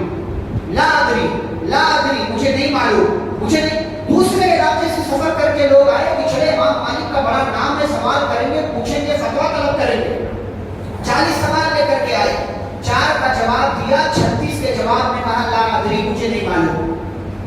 لا ادری لا ادری، مجھے نہیں معلوم، مجھے نہیں۔ دوسرے علاقے سے سفر کر کے لوگ آئے، پچھڑے امام مالک کا بڑا نام ہے، سوال کریں گے، پوچھیں گے، فتویٰ طلب کریں گے۔ 40 سوال لے کر کے آئے، 4 کا جواب دیا، 36 کے جواب میں کہا لا ادری، مجھے نہیں معلوم،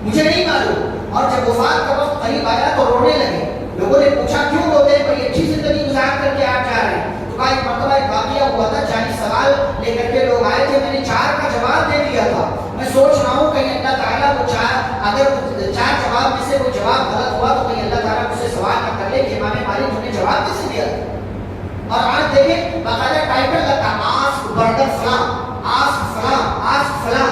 مجھے نہیں معلوم۔ اور جب وفات کا وقت قریب آیا تو رونے لگے۔ لوگوں نے پوچھا کیوں روتے ہیں بھائی، اچھی زندگی گزار کر کے آپ جا رہے ہیں؟ تو کہا ایک مرتبہ ایک واقعہ ہوا تھا، 40 سوال لے کر کے لوگ آئے تھے، میں نے 4 کا جواب دے دیا تھا، میں سوچ رہا ہوں کہ اللہ تعالیٰ وہ 4 اگر 4 جواب میں سے کوئی جواب غلط ہوا تو کہیں اللہ تعالیٰ مجھ سے سوال نہ کر لے کہ امام مالک تم نے جواب کیسے دیا؟ اور آج دیکھیں باقاعدہ ٹائٹل لگتا آسک بردر فلاں، آسک فلاں، آسک فلاں۔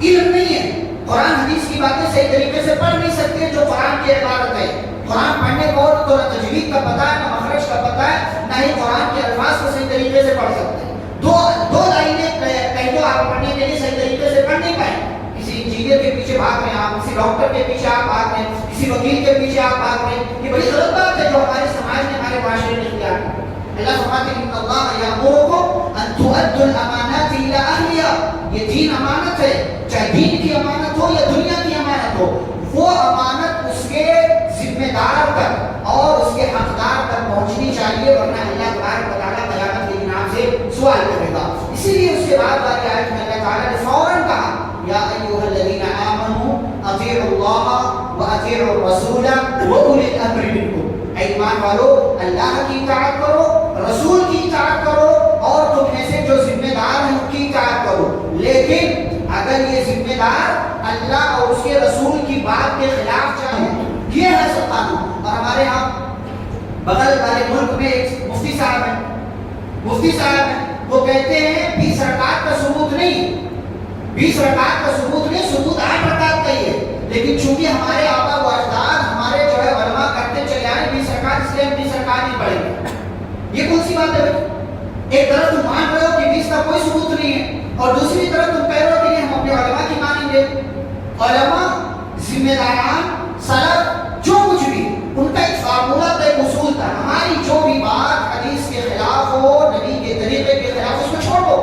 علم نہیں ہے، قرآن حدیث کی باتیں صحیح طریقے سے پڑھ نہیں سکتے جو قرآن کی عبارت ہے۔ قرآن پڑھنے کو تو نہ تجوید کا پتہ ہے، نہ مخرج کا پتہ ہے، نہ ہی قرآن کے الفاظ کو صحیح طریقے سے پڑھ سکتے ہیں۔ دو لائنیں کہیں تو آپ پڑھنے کے لیے صحیح طریقے سے پڑھ نہیں پائیں، کسی انجینئر کے پیچھے بھاگ رہے ہیں آپ، کسی ڈاکٹر کے پیچھے آپ بھاگ رہے ہیں، کسی وکیل کے پیچھے آپ بھاگ رہے ہیں، یہ بڑی غلط بات ہے جو ہمارے سماج نے، ہمارے معاشرے نے اختیار کی۔ اللہ فرماتے ہیں ان اللہ یامرکم ان تؤدوا الامانات الی اہلہا، یہ دین امانت ہے، چاہے دین کی امانت ہو یا دنیا کی امانت ہو، وہ امانت اس کے ذمہ دار تک اور اس کے حقدار تک پہنچنی چاہیے، ورنہ اللہ تبارک و تعالیٰ قیامت کے دن آپ سے سوال کرے گا۔ اسی لیے اس کے بعد والی آیت میں اللہ تعالیٰ نے فوراً کہا یا ایھا الذین آمنوا اطیعوا اللہ واطیعوا الرسول واولی الامر منکم، اے ایمان والو اللہ کی اطاعت کرو، رسول کی اطاعت کرو، اور تم میں سے جو ذمہ دار ہیں ان کی اطاعت کرو، لیکن اگر یہ ذمہ دار اللہ اور اس کے رسول کی بات کے خلاف جائیں، یہ ہے سب قانون۔ اور ہمارے ہاں بغل والے ملک میں ایک مفتی صاحب ہیں، وہ کہتے ہیں 20 رکعت کا ثبوت نہیں، 20 رکعت کا ثبوت نہیں، ثبوت 8 رکعت کا ہی ہے، لیکن چونکہ ہمارے آبا و اجداد ہمارے جو ہے علماء کرتے چلے آئے 20 رکعت، اس لیے ہم 20 رکعت نہیں پڑھیں گے۔ یہ کون سی بات ہے؟ ایک طرف تم مان رہے ہو کہ 20 کا کوئی ثبوت نہیں ہے، اور دوسری طرف تم کہہ رہے ہو کہ ہم اپنے علماء کی مانیں گے۔ علماء، ذمہ داران، سلف، جو کچھ بھی ان کا ایک فارمولہ تھا، ایک اصول تھا، ہماری جو بھی بات حدیث کے خلاف ہو، نبی کے طریقے کے خلاف، اس کو چھوڑ دو،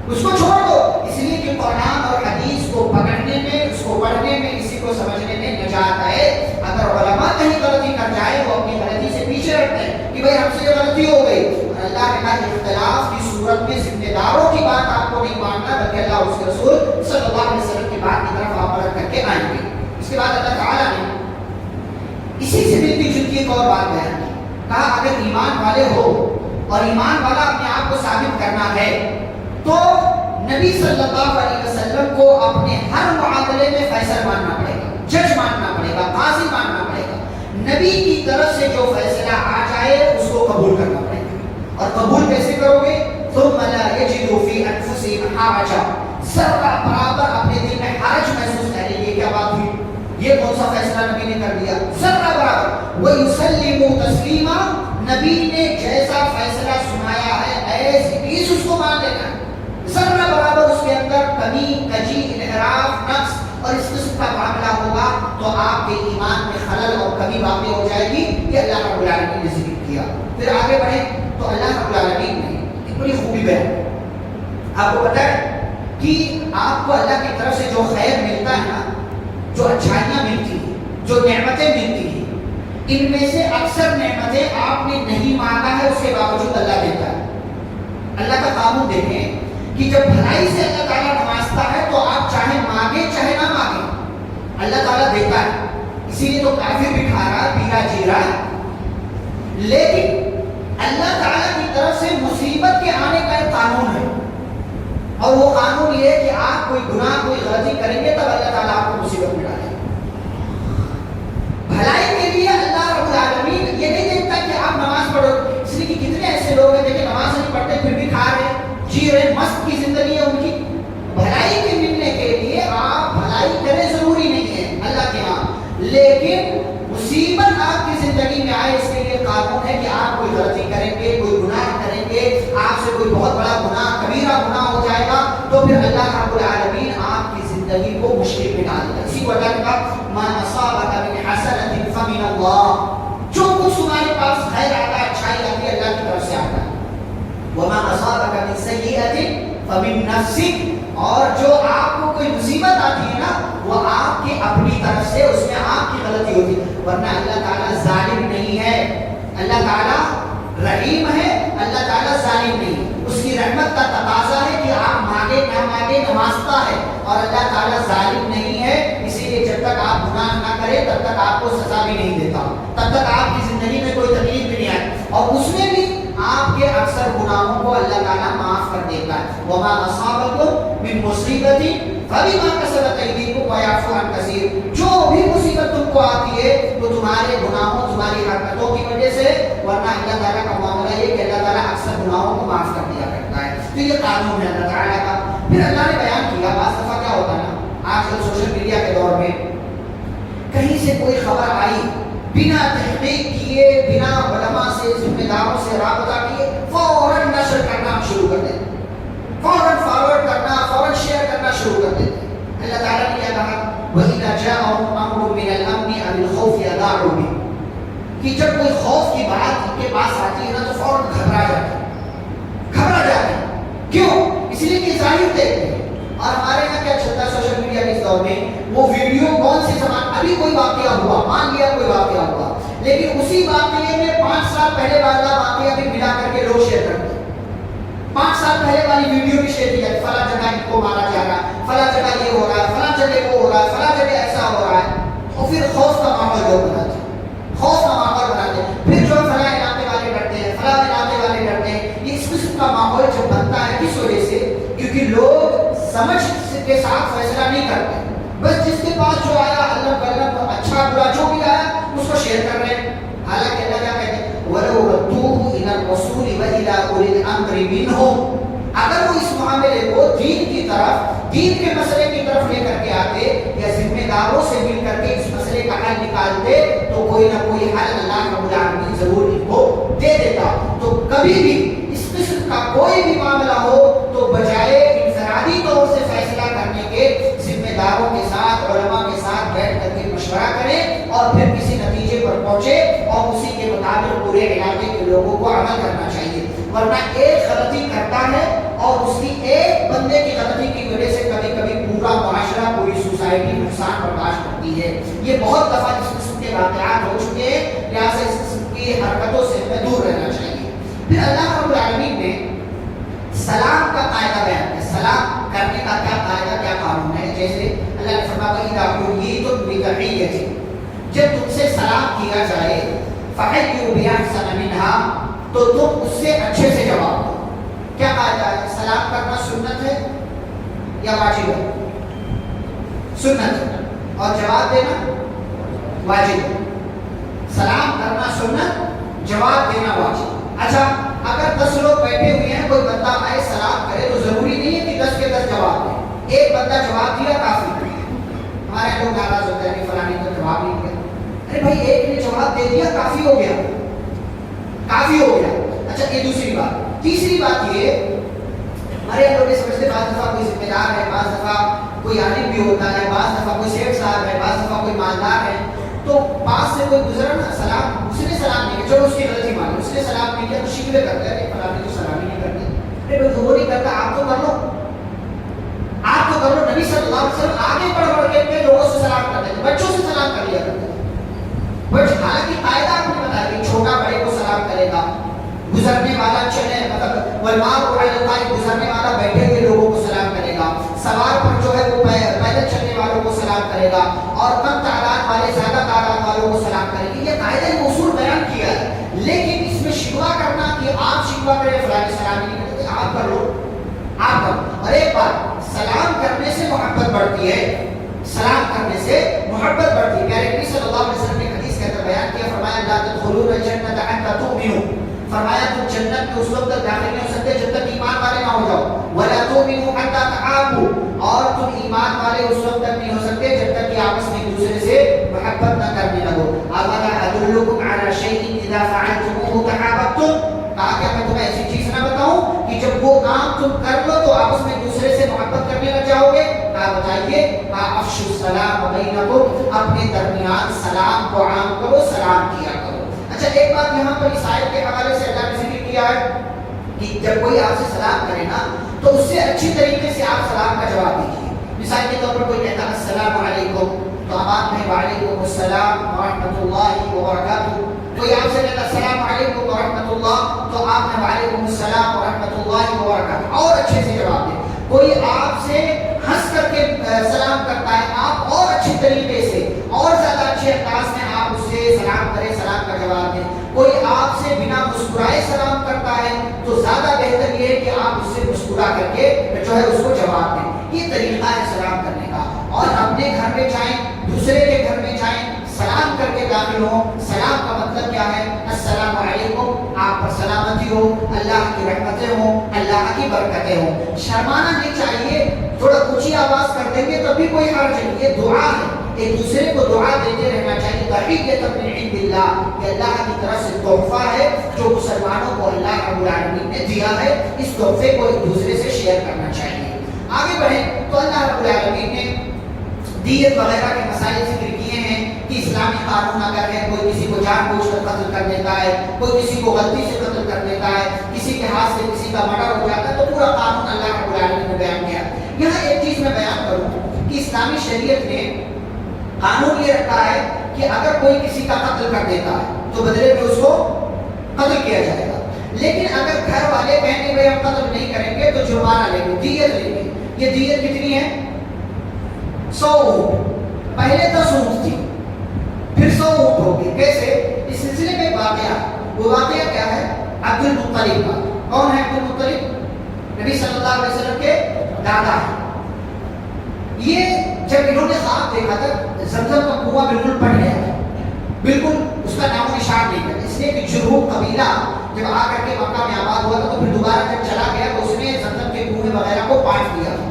اس کو چھوڑ دو، اس لیے کہ قرآن اور حدیث کو پکڑنے میں، اس کو پڑھنے میں، اسی کو سمجھنے میں نجات ہے۔ اگر علماء کہیں غلطی کر جائے وہ اپنی غلطی سے پیچھے رکھتے ہیں کہ بھائی ہم سے یہ غلطی ہو گئی، اور اللہ نے کہا اختلاف کی صورت میں ذمہ داروں کی بات آپ کو نہیں ماننا، بلکہ اللہ اور اس کے رسول صلی اللہ علیہ وسلم کی بات کی طرف آپ پلٹ کر کے آئیں گے۔ اس کے بعد اللہ تعالیٰ نے اسی سے ملتی جلتی ایک اور بات بیان کی، کہا اگر ایمان والے ہو اور ایمان والا اپنے آپ کو ثابت کرنا ہے تو نبی صلی اللہ علیہ وسلم کو اپنے ہر معاملے میں فیصل ماننا پڑے گا، جج ماننا پڑے گا، قاضی ماننا پڑے گا۔ نبی کی طرف سے جو فیصلہ آ جائے اس کو قبول کرنا پڑے گا، اور قبول کیسے کرو گے؟ ثم لا يجدوا في انفسهم حرجا، ذرہ برابر اپنے دل میں حرج محسوس کریں گے، کیا بات ہوئی، یہ کون سا فیصلہ نبی نے کر دیا، ذرہ برابر۔ وَيُسَلِّمُوا تَسْلِيمًا، نبی نے جیسا فیصلہ سنایا ہے ایز اٹ از اس کو مان لینا، ذرہ برابر اس کے اندر کمی، کجی، انحراف، نقص اور اس قسم کا معاملہ ہوگا تو آپ کے ایمان میں خلل اور کمی واقع ہو جائے گی۔ یہ اللہ رب العالمین نے ذکر کیا۔ پھر آگے بڑھیں تو اللہ رب العالمین نے ایک بڑی خوبی بیان، آپ کو پتہ ہے کہ آپ کو اللہ کی طرف سے جو خیر ملتا ہے نا، جو اچھائیاں ملتی ہیں، جو نعمتیں ملتی ہیں، ان میں سے اکثر نعمتیں آپ نے نہیں مانگا ہے، اس کے باوجود اللہ دیتا ہے۔ اللہ کا قانون دیکھیں کہ جب بھلائی سے اللہ تعالیٰ نوازتا ہے تو آپ چاہے مانگیں چاہے نہ مانگیں، اللہ تعالیٰ دیتا ہے۔ اسی لیے تو کافر بھی کھا رہا، پیرا جی رہا ہے، لیکن اللہ تعالیٰ کی طرف سے مصیبت کے آنے کا ایک قانون ہے، اور وہ قانون یہ ہے کہ آپ کوئی گناہ، کوئی غلطی کریں گے تب اللہ تعالیٰ آپ کو مصیبت میں ڈالے گا۔ بھلائی کے لیے اللہ رب العالمین یہ نہیں دیکھتا کہ آپ نماز پڑھو، اس لیے کہ کتنے ایسے لوگ ہیں دیکھیں نماز نہیں پڑھتے پھر بھی کھا رہے، جی رہے، مست کی زندگی ہے ان کی۔ بھلائی کے ملنے کے لیے آپ بھلائی کریں ضروری نہیں ہے اللہ کے ہاں، لیکن مصیبت آپ کی کی زندگی میں آئے اس کے لیے قانون ہے کہ آپ کوئی غلطی کریں گے، کوئی گناہ کریں گے، آپ سے کوئی بہت بڑا گناہ، کبیرہ گناہ ہو جائے گا تو پھر اللہ رب العالمین آپ کی زندگی کو مشکل میں ڈال دے گا. اسی کو اللہ نے کہا ما اصابک من حسنۃ فمن اللہ، جو کچھ تمہارے پاس خیر آتا ہے، اچھائی آتی ہے، اللہ کی طرف سے آتا ہے. وما اصابک من سیئۃ فمن نفسک، اور جو آپ کو کوئی مصیبت آتی ہے نا وہ آپ کی اپنی طرف سے، اس میں آپ کی غلطی ہوتی ہے. ورنہ اللہ تعالیٰ ظالم نہیں ہے، اللہ تعالیٰ رحیم ہے، اللہ تعالیٰ ظالم نہیں. اس کی رحمت کا تقاضا ہے کہ آپ مانگے نہ مانگے نوازتا ہے، اور اللہ تعالیٰ ظالم نہیں ہے. اسی لیے جب تک آپ گناہ نہ کریں تب تک آپ کو سزا بھی نہیں دیتا، تب تک آپ کی زندگی میں کوئی تکلیف بھی نہیں آئی، اور اس میں بھی آپ کے اکثر گناہوں کو اللہ تعالیٰ معاف کر دیتا ہے. وما اصابکم من مصیبۃ فبما کسبت ایدیکم ویعفو عن کثیر، جو بھی مصیبت تم کو آتی ہے تو تمہارے گناہوں، تمہاری حرکتوں کی وجہ سے. ورنہ اللہ تعالیٰ کا معاملہ یہ کہ اللہ تعالیٰ اکثر گناہوں کو معاف کر دیا کرتا ہے. تو یہ قانون ہے اللہ تعالیٰ کا. پھر اللہ نے بیان کیا، بعض دفعہ کیا ہوتا ہے نا، آج کل سوشل میڈیا کے دور میں کہیں سے کوئی خبر آئی، بنا تحقیق کیے، بنا علماء سے، ذمہ داروں سے رابطہ کیے، فوراً نشر کرنا شروع کر دیتے، فوراً فارورڈ کرنا، فوراً شیئر کرنا شروع کر دیتے. اللہ تعالیٰ نے کیا کہا وَإِذَا جَاءَهُمْ أَمْرٌ مِّنَ الْأَمْنِ أَوِ الْخَوْفِ أَذَاعُوا بِهِ، کہ جب کوئی خوف کی بات ان کے پاس آتی ہے نا تو فوراً گھبرا جاتے ہیں. کیوں؟ اس لیے کہ ظاہر دیکھتے ہیں. اور ہمارے یہاں کیا چلتا ہے سوشل میڈیا کے اس دور میں، وہ ویڈیو کون سے زمان، ابھی کوئی واقعہ ہوا، مان لیا کوئی واقعہ ہوا، لیکن اسی واقعے میں 5 سال پہلے والا واقعہ بھی ملا کر کے لوگ شیئر کرتے ہیں. 5 سال پہلے والی ویڈیو بھی شیئر کیا، فلاں جگہ ان کو مارا جا رہا ہے، فلاں جگہ یہ ہو رہا ہے، فلاں جگہ وہ ہو رہا ہے، فلاں جگہ ایسا ہو رہا ہے. اور پھر خوف کا ماحول لوگ بناتے ہیں، خوف کا ماحول بناتے ہیں. پھر جو فلاں علاقے والے ڈرتے ہیں، فلاں علاقے والے ڈرتے ہیں. یہ اس قسم کا ماحول جب بنتا ہے کس وجہ سے؟ کیونکہ لوگ سمجھ کے ساتھ فیصلہ نہیں کرتے، بس جس کے پاس جو آیا اللہ کرم، اچھا برا جو بھی آیا اس کو شیئر کر رہے ہیں. حالانکہ اللہ کیا کہتے ہیں وَلَوْ رَدُّوهُ إِلَى الرَّسُولِ وَإِلَى أُولِي الْأَمْرِ مِنْهُمْ، اگر وہ اس معاملے کو دین کی طرف، دین کے مسئلے کی طرف لے کر کے آتے یا ذمہ داروں سے مل کر کے اس مسئلے کا حل نکالتے تو کوئی نہ کوئی حل اللہ رب العالمین ضرور ان کو دے دیتا. تو کبھی بھی اس قسم کا کوئی بھی معاملہ ہو تو بجائے انفرادی طور سے فیصلہ کرنے کے ذمہ داروں کے ساتھ، علماء کے ساتھ بیٹھ کر کے مشورہ کریں اور پھر کسی نتیجے پر پہنچے اور اسی کے مطابق پورے علاقے کے لوگوں کو عمل کرنا چاہیے. ورنہ ایک غلطی کرتا ہے اور اس کی ایک بندے کی غلطی کی وجہ سے کبھی کبھی پورا معاشرہ، پوری سوسائٹی نقصان برداشت کرتی ہے. یہ بہت دفعہ اس قسم کے واقعات ہو چکے ہیں، لہٰذا اس قسم کی حرکتوں سے ہمیں دور رہنا چاہیے. پھر اللہ رب العالمین نے سلام کا قاعدہ بیان کیا، سلام کرنے کا کیا قاعدہ، کیا قانون ہے. جیسے اللہ نے فرمایا وَإِذَا حُيِّيتُم بِتَحِيَّةٍ، جب تم سے سلام کیا جائے فَحَيُّوا بِأَحْسَنَ مِنْهَا، تو تم اس سے اچھے سے جواب دو. کیا قاعدہ ہے؟ سلام کرنا سنت ہے یا واجب ہے؟ سنت ہے، اور جواب دینا واجب ہے. سلام کرنا سنت، جواب دینا واجب. اچھا اگر 10 لوگ بیٹھے ہوئے ہیں، کوئی بندہ آئے سلام کرے تو ضروری نہیں ہے کہ 10 کے 10 جواب دیں. ایک بندہ جواب دیا کافی. ہمارے لوگ ناراض ہوتے ہیں کہ فلاں نے تو جواب نہیں دیا. ارے بھائی ایک نے جواب دے دیا، کافی ہو گیا، کافی ہو گیا. اچھا یہ دوسری بات. تیسری بات یہ، ہمارے لوگ یہ سمجھتے بعض دفعہ کوئی ذمہ دار ہے، بعض دفعہ کوئی عالم بھی ہوتا ہے، بعض دفعہ کوئی سیٹ صاحب ہے، بعض دفعہ کوئی مالدار ہے، تو پاس سے کوئی گزرا نا، سلام اس نے سلام نہیں کیا، چلو اس کی غلطی مانی، اس نے سلام نہیں کیا تو شکوے کرتا ہے کہ فلاں نے تو سلام ہی نہیں کرتے. ارے بھائی وہ نہیں کرتا، آپ تو کر لو، آپ تو کر لو. نبی صلی اللہ علیہ وسلم آگے بڑھ کے لوگوں سے سلام کرتے تھے، بچوں سے سلام کر لیا کرتے تھے. بٹ حالانکہ قاعدہ آپ نے بتایا کہ چھوٹا بڑے کو سلام کرے گا، گزرنے والا چلے مطلب والمار علی القائم، گزرنے والا بیٹھے ہوئے لوگوں کو سلام کرے گا، سوار پر جو ہے وہ پیدل چلنے والوں کو سلام کرے گا، اور کم تعداد والے زیادہ تعداد والوں کو سلام کرے گی. یہ قاعدہ اصول بیان کیا ہے، لیکن اس میں شکوہ کرنا کہ آپ شکوہ کریں فلاں سلام نہیں کرتے، آپ کر لو، آپ کر لو. اور ایک بات، سلام کرنے سے محبت بڑھتی ہے، سلام کرنے سے محبت بڑھتی ہے. پیارے نبی صلی اللہ علیہ وسلم نے حدیث کے اندر بیان کیا، فرمایا لا تدخلون الجنة حتى تؤمنوا، فرمایا تم جنت میں اس وقت تک داخل نہیں ہو سکتے جب تک ایمان والے نہ ہو جاؤ. ولا تؤمنوا حتى تحابوا، اور تم ایمان والے اس وقت تک نہیں ہو سکتے جب تک کہ آپس میں ایک دوسرے سے محبت نہ کرنے لگو. افلا ادلکم تحاببتم، کہا کیا میں تمہیں ایسی چیز نہ بتاؤں کہ جب وہ کام تم کر لو تو آپس میں دوسرے سے محبت کرنے لگ جاؤ گے؟ کہا بتائیے، کہا افشوا السلام بینکم، اپنے درمیان سلام کو عام کرو، سلام کیا کرو۔ اچھا ایک بات یہاں پر اس آیت کے حوالے سے اللہ نے ذکر کیا ہے کہ جب کوئی آپ سے سلام کرے نا تو اس سے اچھی طریقے سے آپ سلام کا جواب دیجیے۔ مثال کے طور پر کوئی کہتا ہے السلام علیکم، تو آپ کہیں وعلیکم السلام ورحمۃ اللہ وبرکاتہ۔ کوئی آپ سے کہتا السلام علیکم ورحمۃ اللہ، تو آپ نے وعلیکم السلام ورحمۃ اللہ وبرکاتہ، اور اچھے سے جواب دیں۔ کوئی آپ سے ہنس کر کے سلام کرتا ہے، آپ اور اچھی طریقے سے اور زیادہ اچھے انداز میں آپ اس سے سلام کریں، سلام کا جواب دیں۔ کوئی آپ سے بنا مسکرائے سلام کرتا ہے تو زیادہ بہتر یہ ہے کہ آپ اس سے مسکرا کر کے جو ہے اس کو جواب دیں۔ یہ طریقہ ہے سلام کرنے کا۔ اور اپنے گھر میں جائیں، دوسرے کے گھر میں جائیں، سلام کر کے داخل ہوں۔ سلام کا مطلب کیا ہے؟ السلام علیکم، آپ پر سلامتی ہو، اللہ کی رحمتیں ہوں، اللہ کی برکتیں ہوں۔ شرمانا نہیں چاہیے، تھوڑا اونچی آواز کر دیں گے تب بھی کوئی حرج نہیں، یہ دعا ہے، ایک دوسرے کو دعا دیتے رہنا چاہیے۔ تحیۃ من عند اللہ، یہ اللہ کی طرف سے تحفہ ہے جو مسلمانوں کو اللہ رب العالمین نے دیا ہے، اس تحفے کو ایک دوسرے سے شیئر کرنا چاہیے۔ آگے بڑھیں تو اللہ رب العالمین نے دیت وغیرہ کے مسائل ذکر کیے ہیں کہ اسلامی قانون اگر ہے، کوئی کسی کو جان بوجھ کر قتل کر دیتا ہے، کوئی کسی کو غلطی سے قتل کر دیتا ہے، کسی کے ہاتھ سے کسی کا مرڈر ہو جاتا ہے، تو پورا قانون اللہ رب العالمین نے بیان کیا۔ یہاں ایک چیز میں بیان کروں کہ اسلامی شریعت نے قانون یہ رکھا ہے کہ اگر کوئی کسی کا قتل کر دیتا ہے تو بدلے میں اس کو قتل کیا جائے گا، لیکن اگر گھر والے کہیں کہ ہم قتل نہیں کریں گے تو جرمانہ لیں گے، دیت لیں گے۔ یہ دیت کتنی ہے؟ 100 اونٹ، پہلے 10 اونٹ تھی، پھر 100 اونٹ ہوگی۔ کیسے؟ اس سلسلے میں ایک واقعہ، وہ واقعہ کیا ہے؟ عبد المطلب کا۔ کون ہے عبد المطلب؟ نبی صلی اللہ علیہ وسلم کے دادا ہیں۔ یہ جب انہوں نے خواب دیکھا تھا زمزم کا کنواں بالکل پٹ گیا تھا، بالکل اس کا نام و نشان نہیں تھا، اس لیے کہ جرہم قبیلہ جب آ کر کے مکہ میں آباد ہوا تھا تو پھر دوبارہ جب چلا گیا تو اس نے زمزم کے کنویں وغیرہ کو پاٹ دیا تھا،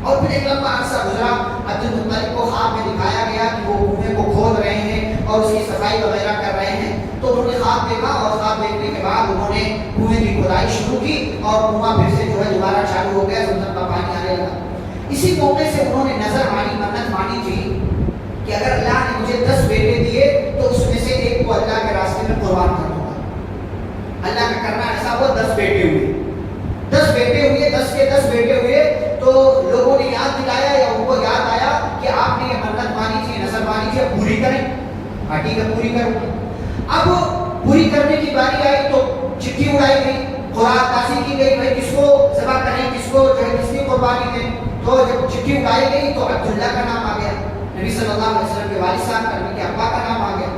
اور پھر ایک لمبا عرصہ گزرا، عبد المطلب کو خواب میں دکھایا گیا کہ وہ کنویں کو کھود رہے ہیں اور اس کی صفائی وغیرہ کر رہے ہیں، تو انہوں نے خواب دیکھا اور خواب دیکھنے کے بعد انہوں نے کنویں کی کھدائی شروع کی اور کنواں پھر سے جو ہے دوبارہ چالو ہو گیا، زمزم کا پانی آنے لگا۔ اسی موقع سے انہوں نے نظر مانی، منت مانی تھی کہ اگر اللہ نے مجھے 10 بیٹے دیے تو اس میں سے ایک کو اللہ کے راستے میں قربان کر دوں گا۔ اللہ کا کرنا ایسا ہوا، 10 بیٹے ہوئے، 10 بیٹے ہوئے، 10 کے 10 بیٹے ہوئے، تو لوگوں نے یاد دلایا یا ان کو یاد آیا کہ آپ نے یہ منت مانی تھی، نظر مانی تھی، اب پوری کریں۔ ٹھیک ہے، پوری کروں گا۔ اب پوری کرنے کی باری آئی تو چٹھی اڑائی گئی، خوراک داسی کی گئی، بھائی کس کو ذبح کریں، کس کو جو ہے کس کی قربانی دیں۔ تو جب چٹھی اٹھائی گئی تو عبداللہ کا نام آ گیا، نبی صلی اللہ علیہ وسلم کے والد صاحب کا، نبی کے ابا کا نام آ گیا۔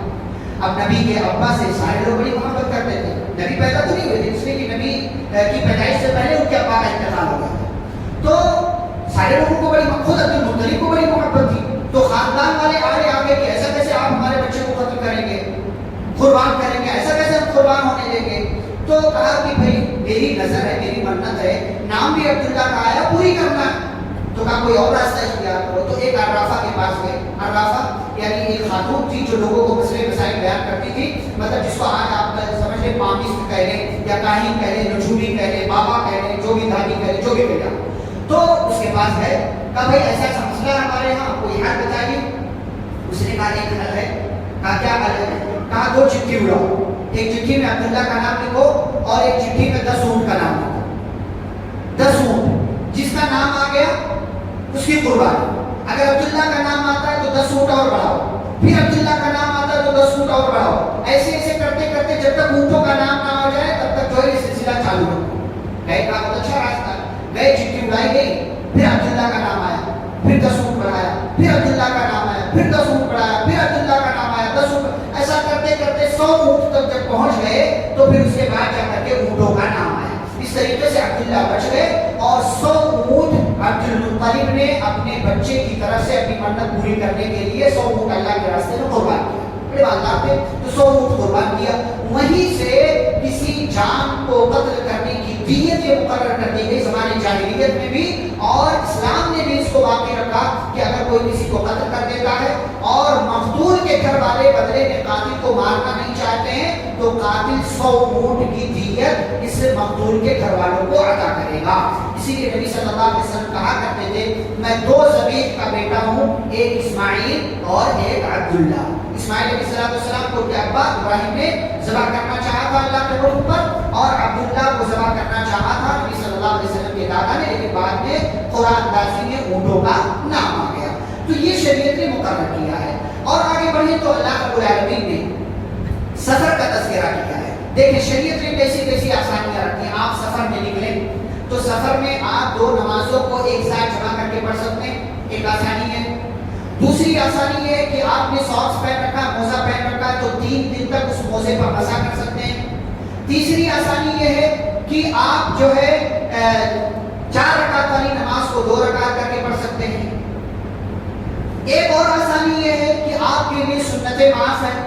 اب نبی کے ابا سے سارے لوگ بڑی محبت کرتے تھے، نبی پیدا تو نہیں ہوئے تھے، اس لیے کہ نبی کی پیدائش سے پہلے ان کے ابا کا انتقال ہو گیا تھا، تو سارے لوگوں کو بڑی، خود عبد المطلب کو بڑی محبت تھی، تو خاندان والے آگے کہ ایسا کیسے آپ ہمارے بچے کو قتل کریں گے، قربان کریں گے، ایسا کیسے ہم قربان ہونے دیں گے؟ تو کہا کہ بھائی میری نظر ہے، میری منت ہے، نام بھی عبداللہ کا آیا، پوری کرنا ہے، تو کہا کوئی اور راستہ اختیار کرو۔ تو ایک عرافہ کے پاس گئے، عرافہ یعنی ایک خاتون تھی جو لوگوں کو مسئلے مسائل بیان کرتی تھی، مطلب جس کو آج آپ سمجھ لیں پامسٹ کہہ لیں یا کاہن کہہ لیں، نجومی کہہ لیں، بابا کہہ لیں، جو بھی دادی کہہ لیں، جو بھی کہہ لیں۔ تو اس کے پاس گئے، کہا بھائی ایسا ایسا مسئلہ ہے ہمارے یہاں، کوئی حل بتائیے۔ اس نے کہا ایک حل ہے۔ کہا کیا حل ہے؟ کہا 2 چٹھی اڑاؤ، ایک چٹھی میں عبداللہ کا نام لکھو اور ایک چٹھی میں 10 اونٹ کا نام لکھو، 10 اونٹ، جس کا نام آ گیا اس کی قربانی۔ اگر عبداللہ کا نام آتا ہے تو 10 اونٹ اور بڑھاؤ، پھر عبداللہ کا نام آتا ہے تو 10 اونٹ اور بڑھاؤ، ایسے ایسے کرتے کرتے جب تک اونٹوں کا نام نہ ہو جائے تب تک جو ہے یہ سلسلہ چالو ہو۔ گئے، کہا بہت اچھا راستہ ہے، گئے، چٹھی اڑائی گئی، پھر عبداللہ کا نام آیا، پھر 10 اونٹ بڑھایا، پھر عبداللہ کا نام آیا، پھر 10 اونٹ بڑھایا، پھر عبداللہ کا نام آیا، 10 اونٹ، ایسا کرتے کرتے 100 اونٹ تک جب پہنچ گئے تو پھر اس کے بعد جا کر کے اونٹوں کا نام آیا۔ اس طریقے سے عبداللہ بچ گئے اور 100 اونٹ عبد المطلب نے اپنے بچے کی طرف سے اپنی منت پوری کرنے کے لیے 100 اونٹ اللہ کے راستے میں قربان کیا۔ بڑے مالدار تھے تو 100 اونٹ قربان کیا۔ وہیں سے کسی جان کو قتل کرنے کی دیت یہ مقرر کر دی گئی زمانے جاہلیت میں بھی، اور اسلام نے بھی اس کو باقی رکھا کہ اگر کوئی کسی کو قتل کر دیتا ہے اور مقتول کے گھر والے بدلے میں قاتل کو مارنا نہیں چاہتے ہیں تو قاتل 100 اونٹ کی دیت اس مقتول کے گھر والوں کو عطا کرے گا۔ اسی لیے نبی صلی اللہ علیہ وسلم کہا کرتے تھے میں 2 ذبیح کا بیٹا ہوں، ایک اسماعیل اور ایک عبداللہ۔ اسماعیل علیہ السلام کو کے ابا ابراہیم نے ذبح کرنا چاہا تھا اللہ کے حکم پر، اور عبداللہ کو ذبح کرنا چاہا تھا نبی صلی اللہ علیہ وسلم کے دادا نے، لیکن بعد میں قرآن اندازی میں اونٹوں کا نام آ گیا۔ تو یہ شریعت نے مقرر کیا ہے۔ اور آگے بڑھیں تو اللہ رب العالمین نے سفر کا تذکرہ کیا ہے۔ دیکھیں شریعت نے کیسی کیسی آسانیاں رکھی ہیں۔ آپ سفر میں نکلیں تو سفر میں آپ 2 نمازوں کو ایک ساتھ جمع کر کے پڑھ سکتے ہیں، ایک آسانی ہے۔ دوسری آسانی یہ ہے کہ آپ نے ساکس پہن رکھا، موزہ پہن رکھا، تو 3 دن تک اس موزے پر مسح کر سکتے ہیں۔ تیسری آسانی یہ ہے کہ آپ جو ہے 4 رکعت والی نماز کو 2 رکعت کر کے پڑھ سکتے ہیں۔ ایک اور آسانی یہ ہے کہ آپ کے لیے سنتیں معاف ہیں،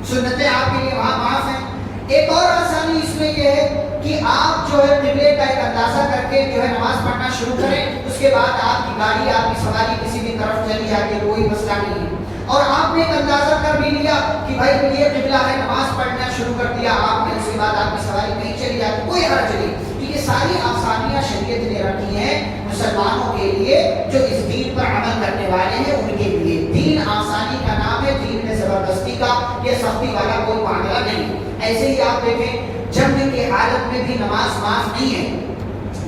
سنتیں آپ کے لیے وہاں معاف ہیں۔ ایک اور آسانی اس میں یہ ہے کہ آپ جو ہے قبلے کا ایک اندازہ کر کے جو ہے نماز پڑھنا شروع کریں، اس کے بعد آپ کی گاڑی، آپ کی سواری کسی بھی طرف چلی جاتی ہے، کوئی مسئلہ نہیں ہے۔ اور آپ نے ایک اندازہ کر بھی لیا کہ بھائی یہ قبلہ ہے، نماز پڑھنا شروع کر دیا آپ نے، اس کے بعد آپ کی سواری کہیں چلی جاتی، کوئی حرج نہیں۔ تو یہ ساری آسانیاں شریعت نے رکھی ہیں مسلمانوں کے لیے جو اس دین پر عمل کرنے والے ہیں ان کے لیے۔ دین آسانی کا نام ہے، دین میں زبردستی کا یہ سختی والا کوئی معاملہ نہیں۔ ایسے ہی آپ دیکھیں جنگ کی حالت میں بھی نماز معاف نہیں ہے،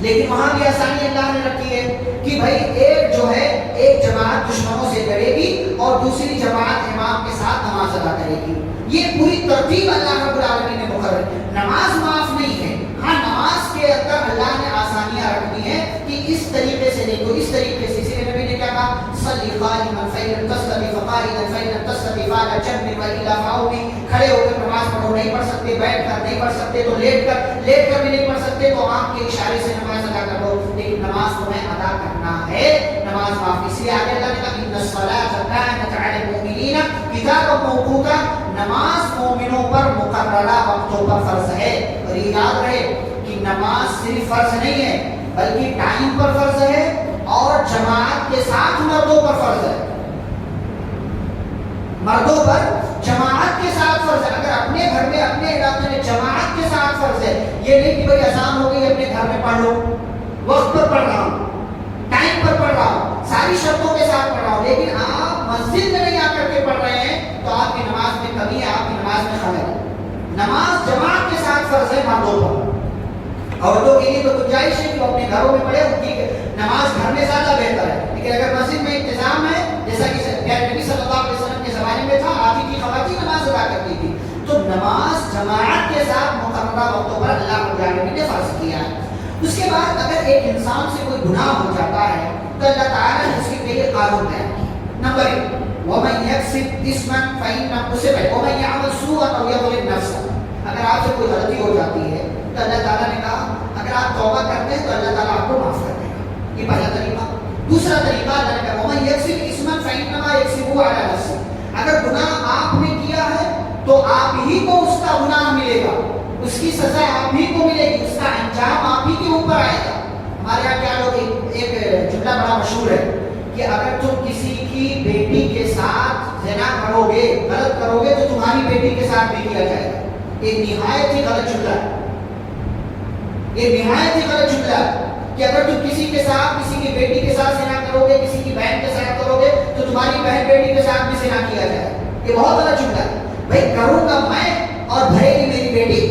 لیکن وہاں بھی آسانی اللہ نے رکھی ہے کہ بھائی ایک جو ہے ایک جماعت دشمنوں سے لڑے گی اور دوسری جماعت امام کے ساتھ نماز ادا کرے گی۔ یہ پوری ترتیب اللہ رب العالمین نے مقرر۔ نماز معاف نہیں ہے، ہاں نماز کے اندر اللہ نے آسانیاں رکھ دی ہیں کہ اس طریقے سے نہیں تو اس طریقے سے۔ اسی لیے نبی نے کیا کہا صلی قائما فإن لم تستطع فقاعدا فإن لم تستطع فعلى جنب وإلى فعوض، کھڑے ہو کر نماز پڑھو، نہیں پڑھ سکتے بیٹھ کر نہیں پڑھ سکتے تو لیٹ کر بھی نہیں پڑھ سکتے تو آنکھ کے اشارے سے نماز ادا کر دو، لیکن نماز تمہیں ادا کرنا ہے، نماز معاف۔ اس لیے آگے اللہ نے کہا ان الصلاۃ کانت علی المؤمنین کتابا موقوتا، نماز مومنوں پر مقررہ وقتوں پر فرض ہے۔ اور یہ یاد رہے کہ نماز صرف فرض نہیں ہے بلکہ ٹائم پر فرض ہے اور جماعت کے ساتھ مردوں پر فرض ہے، مردوں پر جماعت کے ساتھ فرض ہے۔ اگر اپنے گھر میں اپنے علاقے میں جماعت کے ساتھ فرض ہے، یہ نہیں کہ بھائی اذان ہو گئی اپنے گھر میں پڑھ لو، وقت پر پڑھ رہا ہوں، ٹائم پر پڑھ رہا ہوں، ساری شرطوں کے ساتھ پڑھ رہا ہوں، لیکن آپ مسجد میں نہیں آ کر کے پڑھ رہے ہیں تو آپ کی نماز میں کمی ہے، آپ کی نماز میں خلل ہے۔ نماز جماعت کے ساتھ فرض ہے مردوں پر، عورتوں کے لیے تو گنجائش ہے کہ وہ اپنے گھروں میں پڑھے، ان کی نماز گھر میں زیادہ بہتر ہے، لیکن اگر مسجد میں انتظام ہے جیسا کہ نبی صلی اللہ علیہ وسلم کے زمانے میں تھا، آتی تھی خواتین نماز ادا کرتی تھی، تو نماز جماعت کے ساتھ مقررہ وقتوں پر اللہ رب العالمین نے فرض کیا ہے۔ اس کے بعد اگر ایک انسان سے کوئی گناہ ہو جاتا ہے تو اللہ تعالیٰ نے اس کے لیے قانون بیان کیا۔ نمبر 1 وَمَنْ يَكْسِبْ إِثْمًا فَإِنَّمَا اُصِبَ وَمَنْ يَعْمَلْ سُوءًا أَوْ يَظْلِمْ نَفْسَهُ، اگر آپ سے کوئی غلطی ہو جاتی ہے تو اللہ تعالیٰ نے کہا اگر آپ توبہ کرتے ہیں تو اللہ تعالیٰ آپ کو معاف کر دے گا، یہ پہلا طریقہ۔ دوسرا طریقہ اللہ نے کہا وَمَنْ يَكْسِبْ إِثْمًا فَإِنَّمَا يَكْسِبُهُ عَلَى نَفْسِهِ، اگر گناہ آپ نے کیا ہے تو آپ ہی کو اس کا گناہ ملے گا، اس کی سزا آپ ہی کو ملے گی، اس کا انجام آپ ہی کے اوپر آئے گا۔ ہمارے یہاں کیا لوگ ایک جملہ بڑا مشہور ہے کہ اگر تم کسی کی بیٹی کے ساتھ زنا کرو گے، غلط کرو گے تو تمہاری بیٹی کے ساتھ بھی کیا جائے گا۔ یہ نہایت ہی غلط جملہ ہے، یہ نہایت ہی غلط جملہ ہے کہ اگر تم کسی کے ساتھ کسی کی بیٹی کے ساتھ زنا کرو گے، کسی کی بہن کے ساتھ کرو گے تو تمہاری بہن بیٹی کے ساتھ بھی زنا کیا جائے گا، یہ بہت غلط جملہ ہے۔ بھائی کروں گا میں اور بھرے گی میری بیٹی،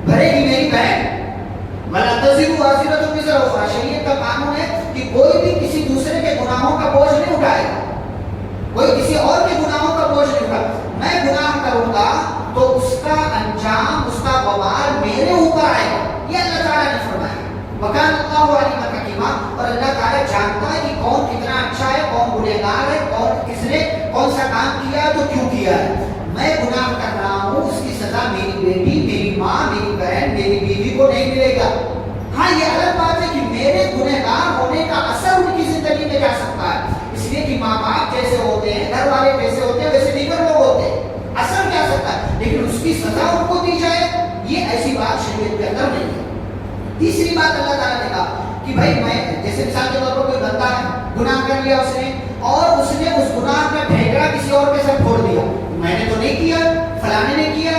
بھرے گی میری بہن، وَلَا تَزِرُ وَازِرَةٌ وِزْرَ أُخْرَىٰ، شریعت کا قانون ہے کہ کوئی بھی کسی دوسرے کے گناہوں کا بوجھ نہیں اٹھائے گا، کوئی کسی اور کے گناہوں کا بوجھ نہیں اٹھائے گا۔ میں گناہ کروں گا تو اس کا انجام، اس کا وبال میرے اوپر آئے گا، یہ اللہ تعالیٰ نے فرمایا۔ وَكَانَ اللَّهُ عَلِيمًا حَكِيمًا، اور اللہ تعالیٰ جانتا ہے کہ کون کتنا اچھا ہے، کون گنہگار ہے، کس نے کون سا کام کیا ہے تو کیوں کیا ہے۔ میں گناہ کر رہا ہوں، اس کی سزا میری بیٹی، میری ماں، میری بہن، میری بیوی کو نہیں ملے گا۔ ہاں یہ الگ بات ہے کہ میرے گنہگار ہونے کا اثر ان کی زندگی میں جا سکتا ہے، اس لیے کہ ماں باپ جیسے ہوتے ہیں، گھر والے جیسے ہوتے ہیں ویسے دیگر لوگ ہوتے ہیں، اثر جا سکتا ہے، لیکن اس کی سزا ان کو دی جائے یہ ایسی بات شریعت کے اندر نہیں ہے۔ تیسری بات اللہ تعالیٰ نے کہا کہ بھائی میں جیسے مثال کے طور پر کوئی بندہ ہے، گناہ کر لیا اس نے اور اس نے اس گناہ کا ڈھیکڑا کسی اور کے ساتھ پھوڑ دیا، میں نے تو نہیں کیا، فلانے نے کیا،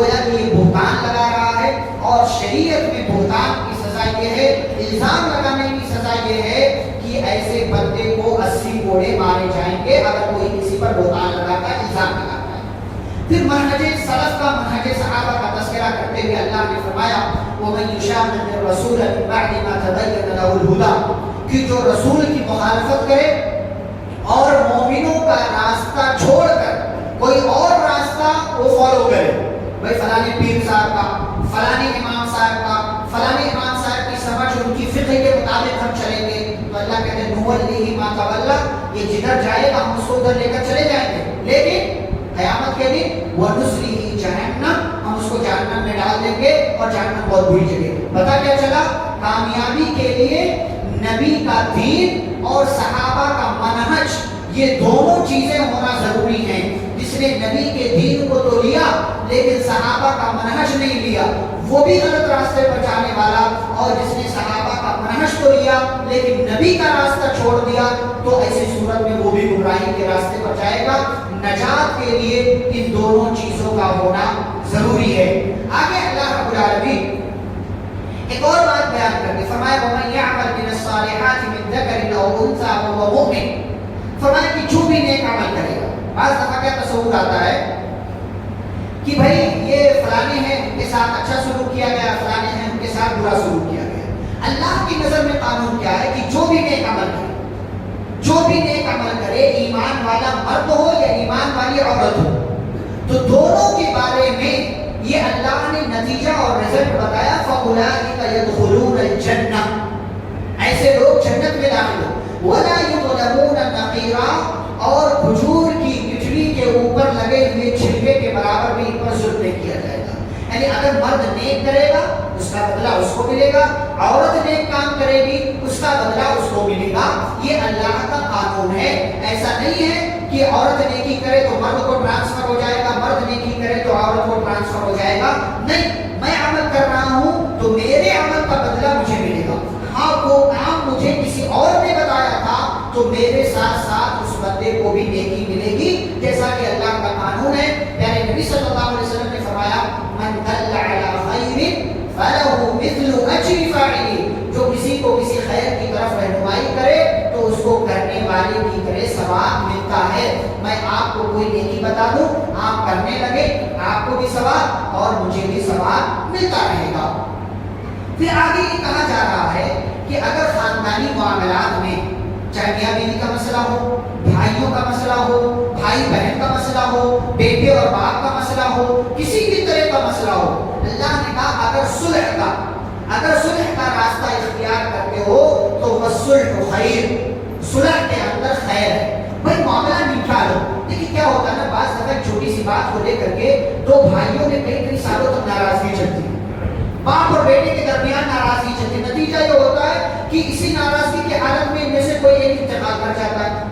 گویا کہ یہ بہتان لگا رہا ہے، اور شریعت میں بہتان کی سزا یہ ہے، الزام لگانے کی سزا یہ ہے کہ ایسے بندے کو 80 کوڑے مارے جائیں گے اگر کوئی کسی پر بہتان لگاتا ہے، الزام لگاتا ہے۔ پھر منہج سلف کا، منہج صحابہ کا تذکرہ کرتے ہوئے اللہ نے فرمایا وَمَن يُشَاقِقِ الرَّسُولَ مِن بَعْدِ مَا تَبَيَّنَ لَهُ الْهُدَىٰ، کہ جو رسول کی مخالفت کرے اور مومنوں کا راستہ چھوڑ کر کوئی اور راستہ وہ فالو کرے، بھائی فلانے پیر صاحب کا، فلانے امام صاحب کا، فلانے امام صاحب کی سمجھ ان کی فقہ کے مطابق ہم چلیں گے، تو اللہ کہتے ہیں نُوَلِّهِ مَا تَوَلَّىٰ، یہ جدھر جائے گا ہم اس کو ادھر لے کر چلے جائیں گے، لیکن قیامت کے دن وَنُصْلِهِ جَهَنَّمَ، ہم اس کو جہنم میں ڈال دیں گے، اور جہنم بہت بری جگہ۔ پتہ کیا چلا؟ کامیابی کے لیے نبی کا دین اور صحابہ کا منہج، یہ دونوں چیزیں ہونا ضروری ہیں۔ جس نے نبی کے دین کو تو لیا لیکن صحابہ کا منہج نہیں لیا، وہ بھی غلط راستے پر جانے والا، اور جس نے صحابہ کا منہج تو لیا لیکن نبی کا راستہ چھوڑ دیا تو ایسی صورت میں وہ بھی گمراہی کے راستے پر جائے گا۔ نجات کے لیے ان دونوں چیزوں کا ہونا ضروری ہے۔ آگے اللہ رب العالمین ایک اور بات بیان کرتے فرمایا وَمَن يَعْمَلْ مِنَ الصَّالِحَاتِ مِن ذَكَرٍ أَوْ أُنثَىٰ وَهُوَ مُؤْمِنٌ، فرمایا کہ جو بھی نیک عمل کرے گا۔ بعض دفعہ کیا تصور آتا ہے کہ بھائی یہ فلانے ہیں ان کے ساتھ اچھا سلوک کیا گیا، فلانے ہیں ان کے ساتھ برا سلوک کیا گیا۔ اللہ کی نظر میں قانون کیا ہے کہ جو بھی نیک عمل کرے، جو بھی نیک عمل کرے، ایمان والا مرد ہو یا ایمان والی عورت ہو، تو دونوں کے بارے میں یہ اللہ نے نتیجہ اور رزلٹ بتایا فَأُولَٰئِكَ يَدْخُلُونَ الْجَنَّةَ، ایسے لوگ جنت میں داخل ہو، وَلَا يُظْلَمُونَ نَقِيرًا، اور کھجور کی گٹھلی کے اوپر لگے ہوئے چھلکے کے برابر بھی ان پر ظلم نہیں کیا جائے گا۔ یعنی اگر مرد نیک کرے گا اس کا بدلہ اس کو ملے گا، عورت نیک کام کرے گی اس کا بدلہ اس کو ملے گا۔ یہ اللہ کا قانون ہے۔ ایسا نہیں ہے کہ عورت نیکی کرے تو مرد کو ٹرانسفر ہو جائے گا، مرد نیکی کرے تو عورت کو ٹرانسفر ہو جائے گا، نہیں، میں عمل کر رہا ہوں تو میرے عمل کا بدلہ مجھے ملے گا۔ ہاں وہ کام مجھے کسی اور نے بتایا تھا تو میرے ساتھ ساتھ اس بندے کو بھی نیکی ملے گی، جیسا کہ اللہ کا قانون ہے۔ پیارے نبی صلی اللہ علیہ وسلم نے فرمایا من دل علی خیر فلہ مثل اجر فاعلہ، جو کسی کو کسی خیر کی طرف رہنمائی کرے تو اس کو کرنے والے کی طرح ثواب ملتا ہے۔ میں آپ کو کوئی نیکی بتا دوں، آپ کرنے لگے، آپ کو بھی ثواب اور مجھے بھی ثواب ملتا رہے گا۔ پھر آگے یہ کہا جا رہا ہے کہ اگر خاندانی معاملات میں چاہے میاں بیوی کا مسئلہ ہو، بھائیوں کا مسئلہ ہو، بھائی بہن کا مسئلہ ہو، بیٹے اور باپ کا مسئلہ ہو، کسی بھی طرح کا مسئلہ ہو، اللہ نے کہا اگر صلح کا راستہ اختیار کرتے ہو تو وَالصُّلْحُ خَيْرٌ، صلح کے اندر خیر ہے۔ بھائی معاملہ نمٹا لو۔ دیکھیں کیا ہوتا ہے نا، بعض دفعہ چھوٹی سی بات کو لے کر کے دو بھائیوں میں کئی سالوں تک ناراضگی چلتی ہے، باپ اور بیٹے کے درمیان ناراضگی چلتی ہے، نتیجہ یہ ہوتا ہے کہ اسی ناراضگی کی حالت میں ان میں سے کوئی ایک انتقال کر جاتا ہے۔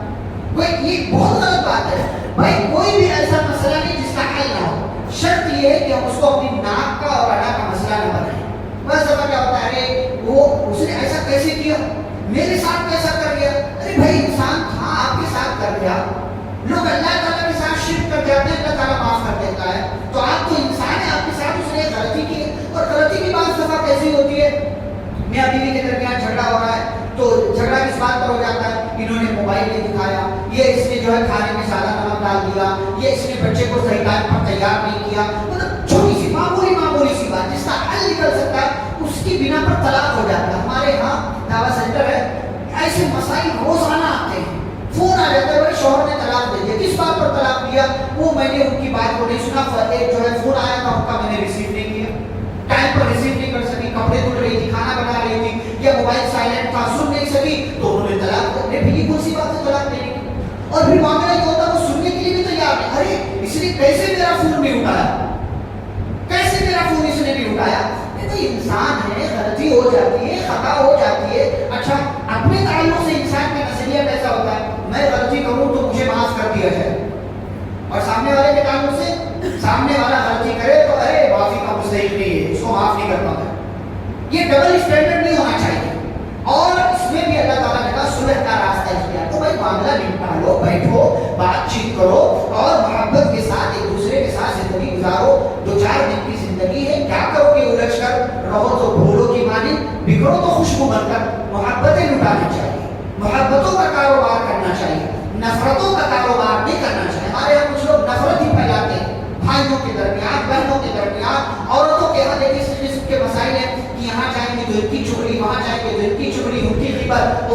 یہ بہت غلط بات ہے۔ بھائی کوئی بھی ایسا مسئلہ نہیں جس کا حل نہ ہو، شرط یہ ہے کہ ہم اس کو اپنی ناک کا اور ادا کا مسئلہ نہ بنائیں۔ بس دفعہ کیا ہوتا ہے اس نے ایسا کیسے کیا، میرے ساتھ کیسا کر گیا، ارے بھائی انسان تھا آپ کے ساتھ کر گیا۔ لوگ اللہ تعالیٰ کے ساتھ شرک کر جاتے ہیں، اللہ تعالیٰ معاف کر دیتا ہے، تو آپ تو انسان ہے، آپ کے ساتھ اس نے غلطی کی، اور غلطی کی بات دفعہ کیسی ہوتی ہے، میاں بیوی کے درمیان جھگڑا ہو رہا ہے تو جھگڑا کس بات پر ہو جاتا ہے، انہوں نے موبائل نہیں دکھایا، یہ اس نے جو ہے کھانے میں زیادہ نمک ڈال دیا، یہ اس نے بچے کو صحیح ٹائم پر تیار نہیں کیا، مطلب چھوٹی سی معمولی سی بات جس کا حل نکل سکتا ہے اس کی بنا پر طلاق ہو جاتا ہے۔ ہمارے ہاں دعویٰ سینٹر ہے، ایسے مسائل روزانہ آتے ہیں، فون آ جاتا ہے بھائی شوہر نے طلاق دے دیا، کس بات پر طلاق دیا، وہ میں نے ان کی بات کو نہیں سنا، ایک جو ہے فون آیا تھا ان کا میں نے ریسیو نہیں کیا، ٹائم پر ریسیو نہیں کر سکی، کپڑے دھل رہی تھی، کھانا بنا رہی تھی، یا موبائل سائلنٹ تھا سن نہیں سکی، تو انہوں نے طلاق دے دی۔ یہ کون سی بات ہے طلاق دینے کی؟ اور پھر معاملہ یہ ہوتا ہے وہ سننے کے لیے بھی تیار نہیں، ارے اس نے کیسے میرا فون نہیں اٹھایا، کیسے میرا فون اس نے نہیں اٹھایا۔ تو انسان ہے، غلطی ہو جاتی ہے، خطا ہو جاتی ہے۔ اچھا اپنے تعلق سے انسان کا نظریہ کیسا ہوتا ہے، میں غلطی کروں تو مجھے معاف کر دیا جائے، اور سامنے والے کے تعلق سے سامنے والا غلطی کرے تو ارے معافی کا مستحق نہیں ہے، اس کو معاف نہیں کرتا میں۔ یہ ڈبل اسٹینڈرڈ نہیں ہونا چاہیے، اور اس میں بھی اللہ تعالیٰ نے کہا صلح کا راستہ اختیار، تو بھائی معاملہ نمٹا لو، بیٹھو، بات چیت کرو اور محبت کے ساتھ ایک دوسرے کے ساتھ زندگی گزارو، دو چار دن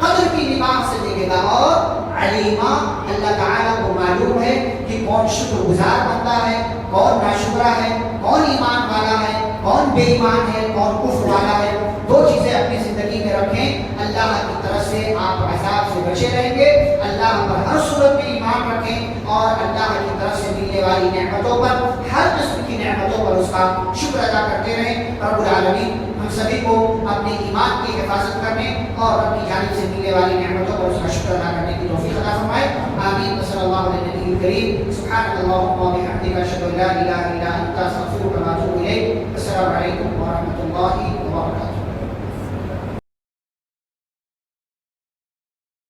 قدر کی نگاہ سے دیکھے گا. اور علیما, اللہ تعالیٰ کو معلوم ہے کہ کون شکر گزار بندہ ہے, کون ناشکرا ہے, کون ایمان والا ہے, کون بے ایمان ہے, کون کفر والا ہے. دو چیزیں اپنی زندگی میں رکھیں. اللہ کی طرف سے آپ عذاب سے بچے رہیں گے, اللہ پر ہر صورت میں ایمان رکھیں, اور اللہ کی طرف سے ملنے والی نعمتوں پر, ہر قسم کی نعمتوں پر اس کا شکر ادا کرتے رہیں. رب العالمین ہم سبھی کو اپنے ایمان کی حفاظت کرنے اور اپنی جانب سے ملنے والی نعمتوں پر اس کا شکر ادا کرنے کی توفیق عطا فرمائے. آمین. صلی اللہ علیہ نبی الکریم. سبحانک اللہم و بحمدک, اشہد ان لا الہ الا انت, استغفرک و اتوب الیک. السلام علیکم و رحمۃ اللہ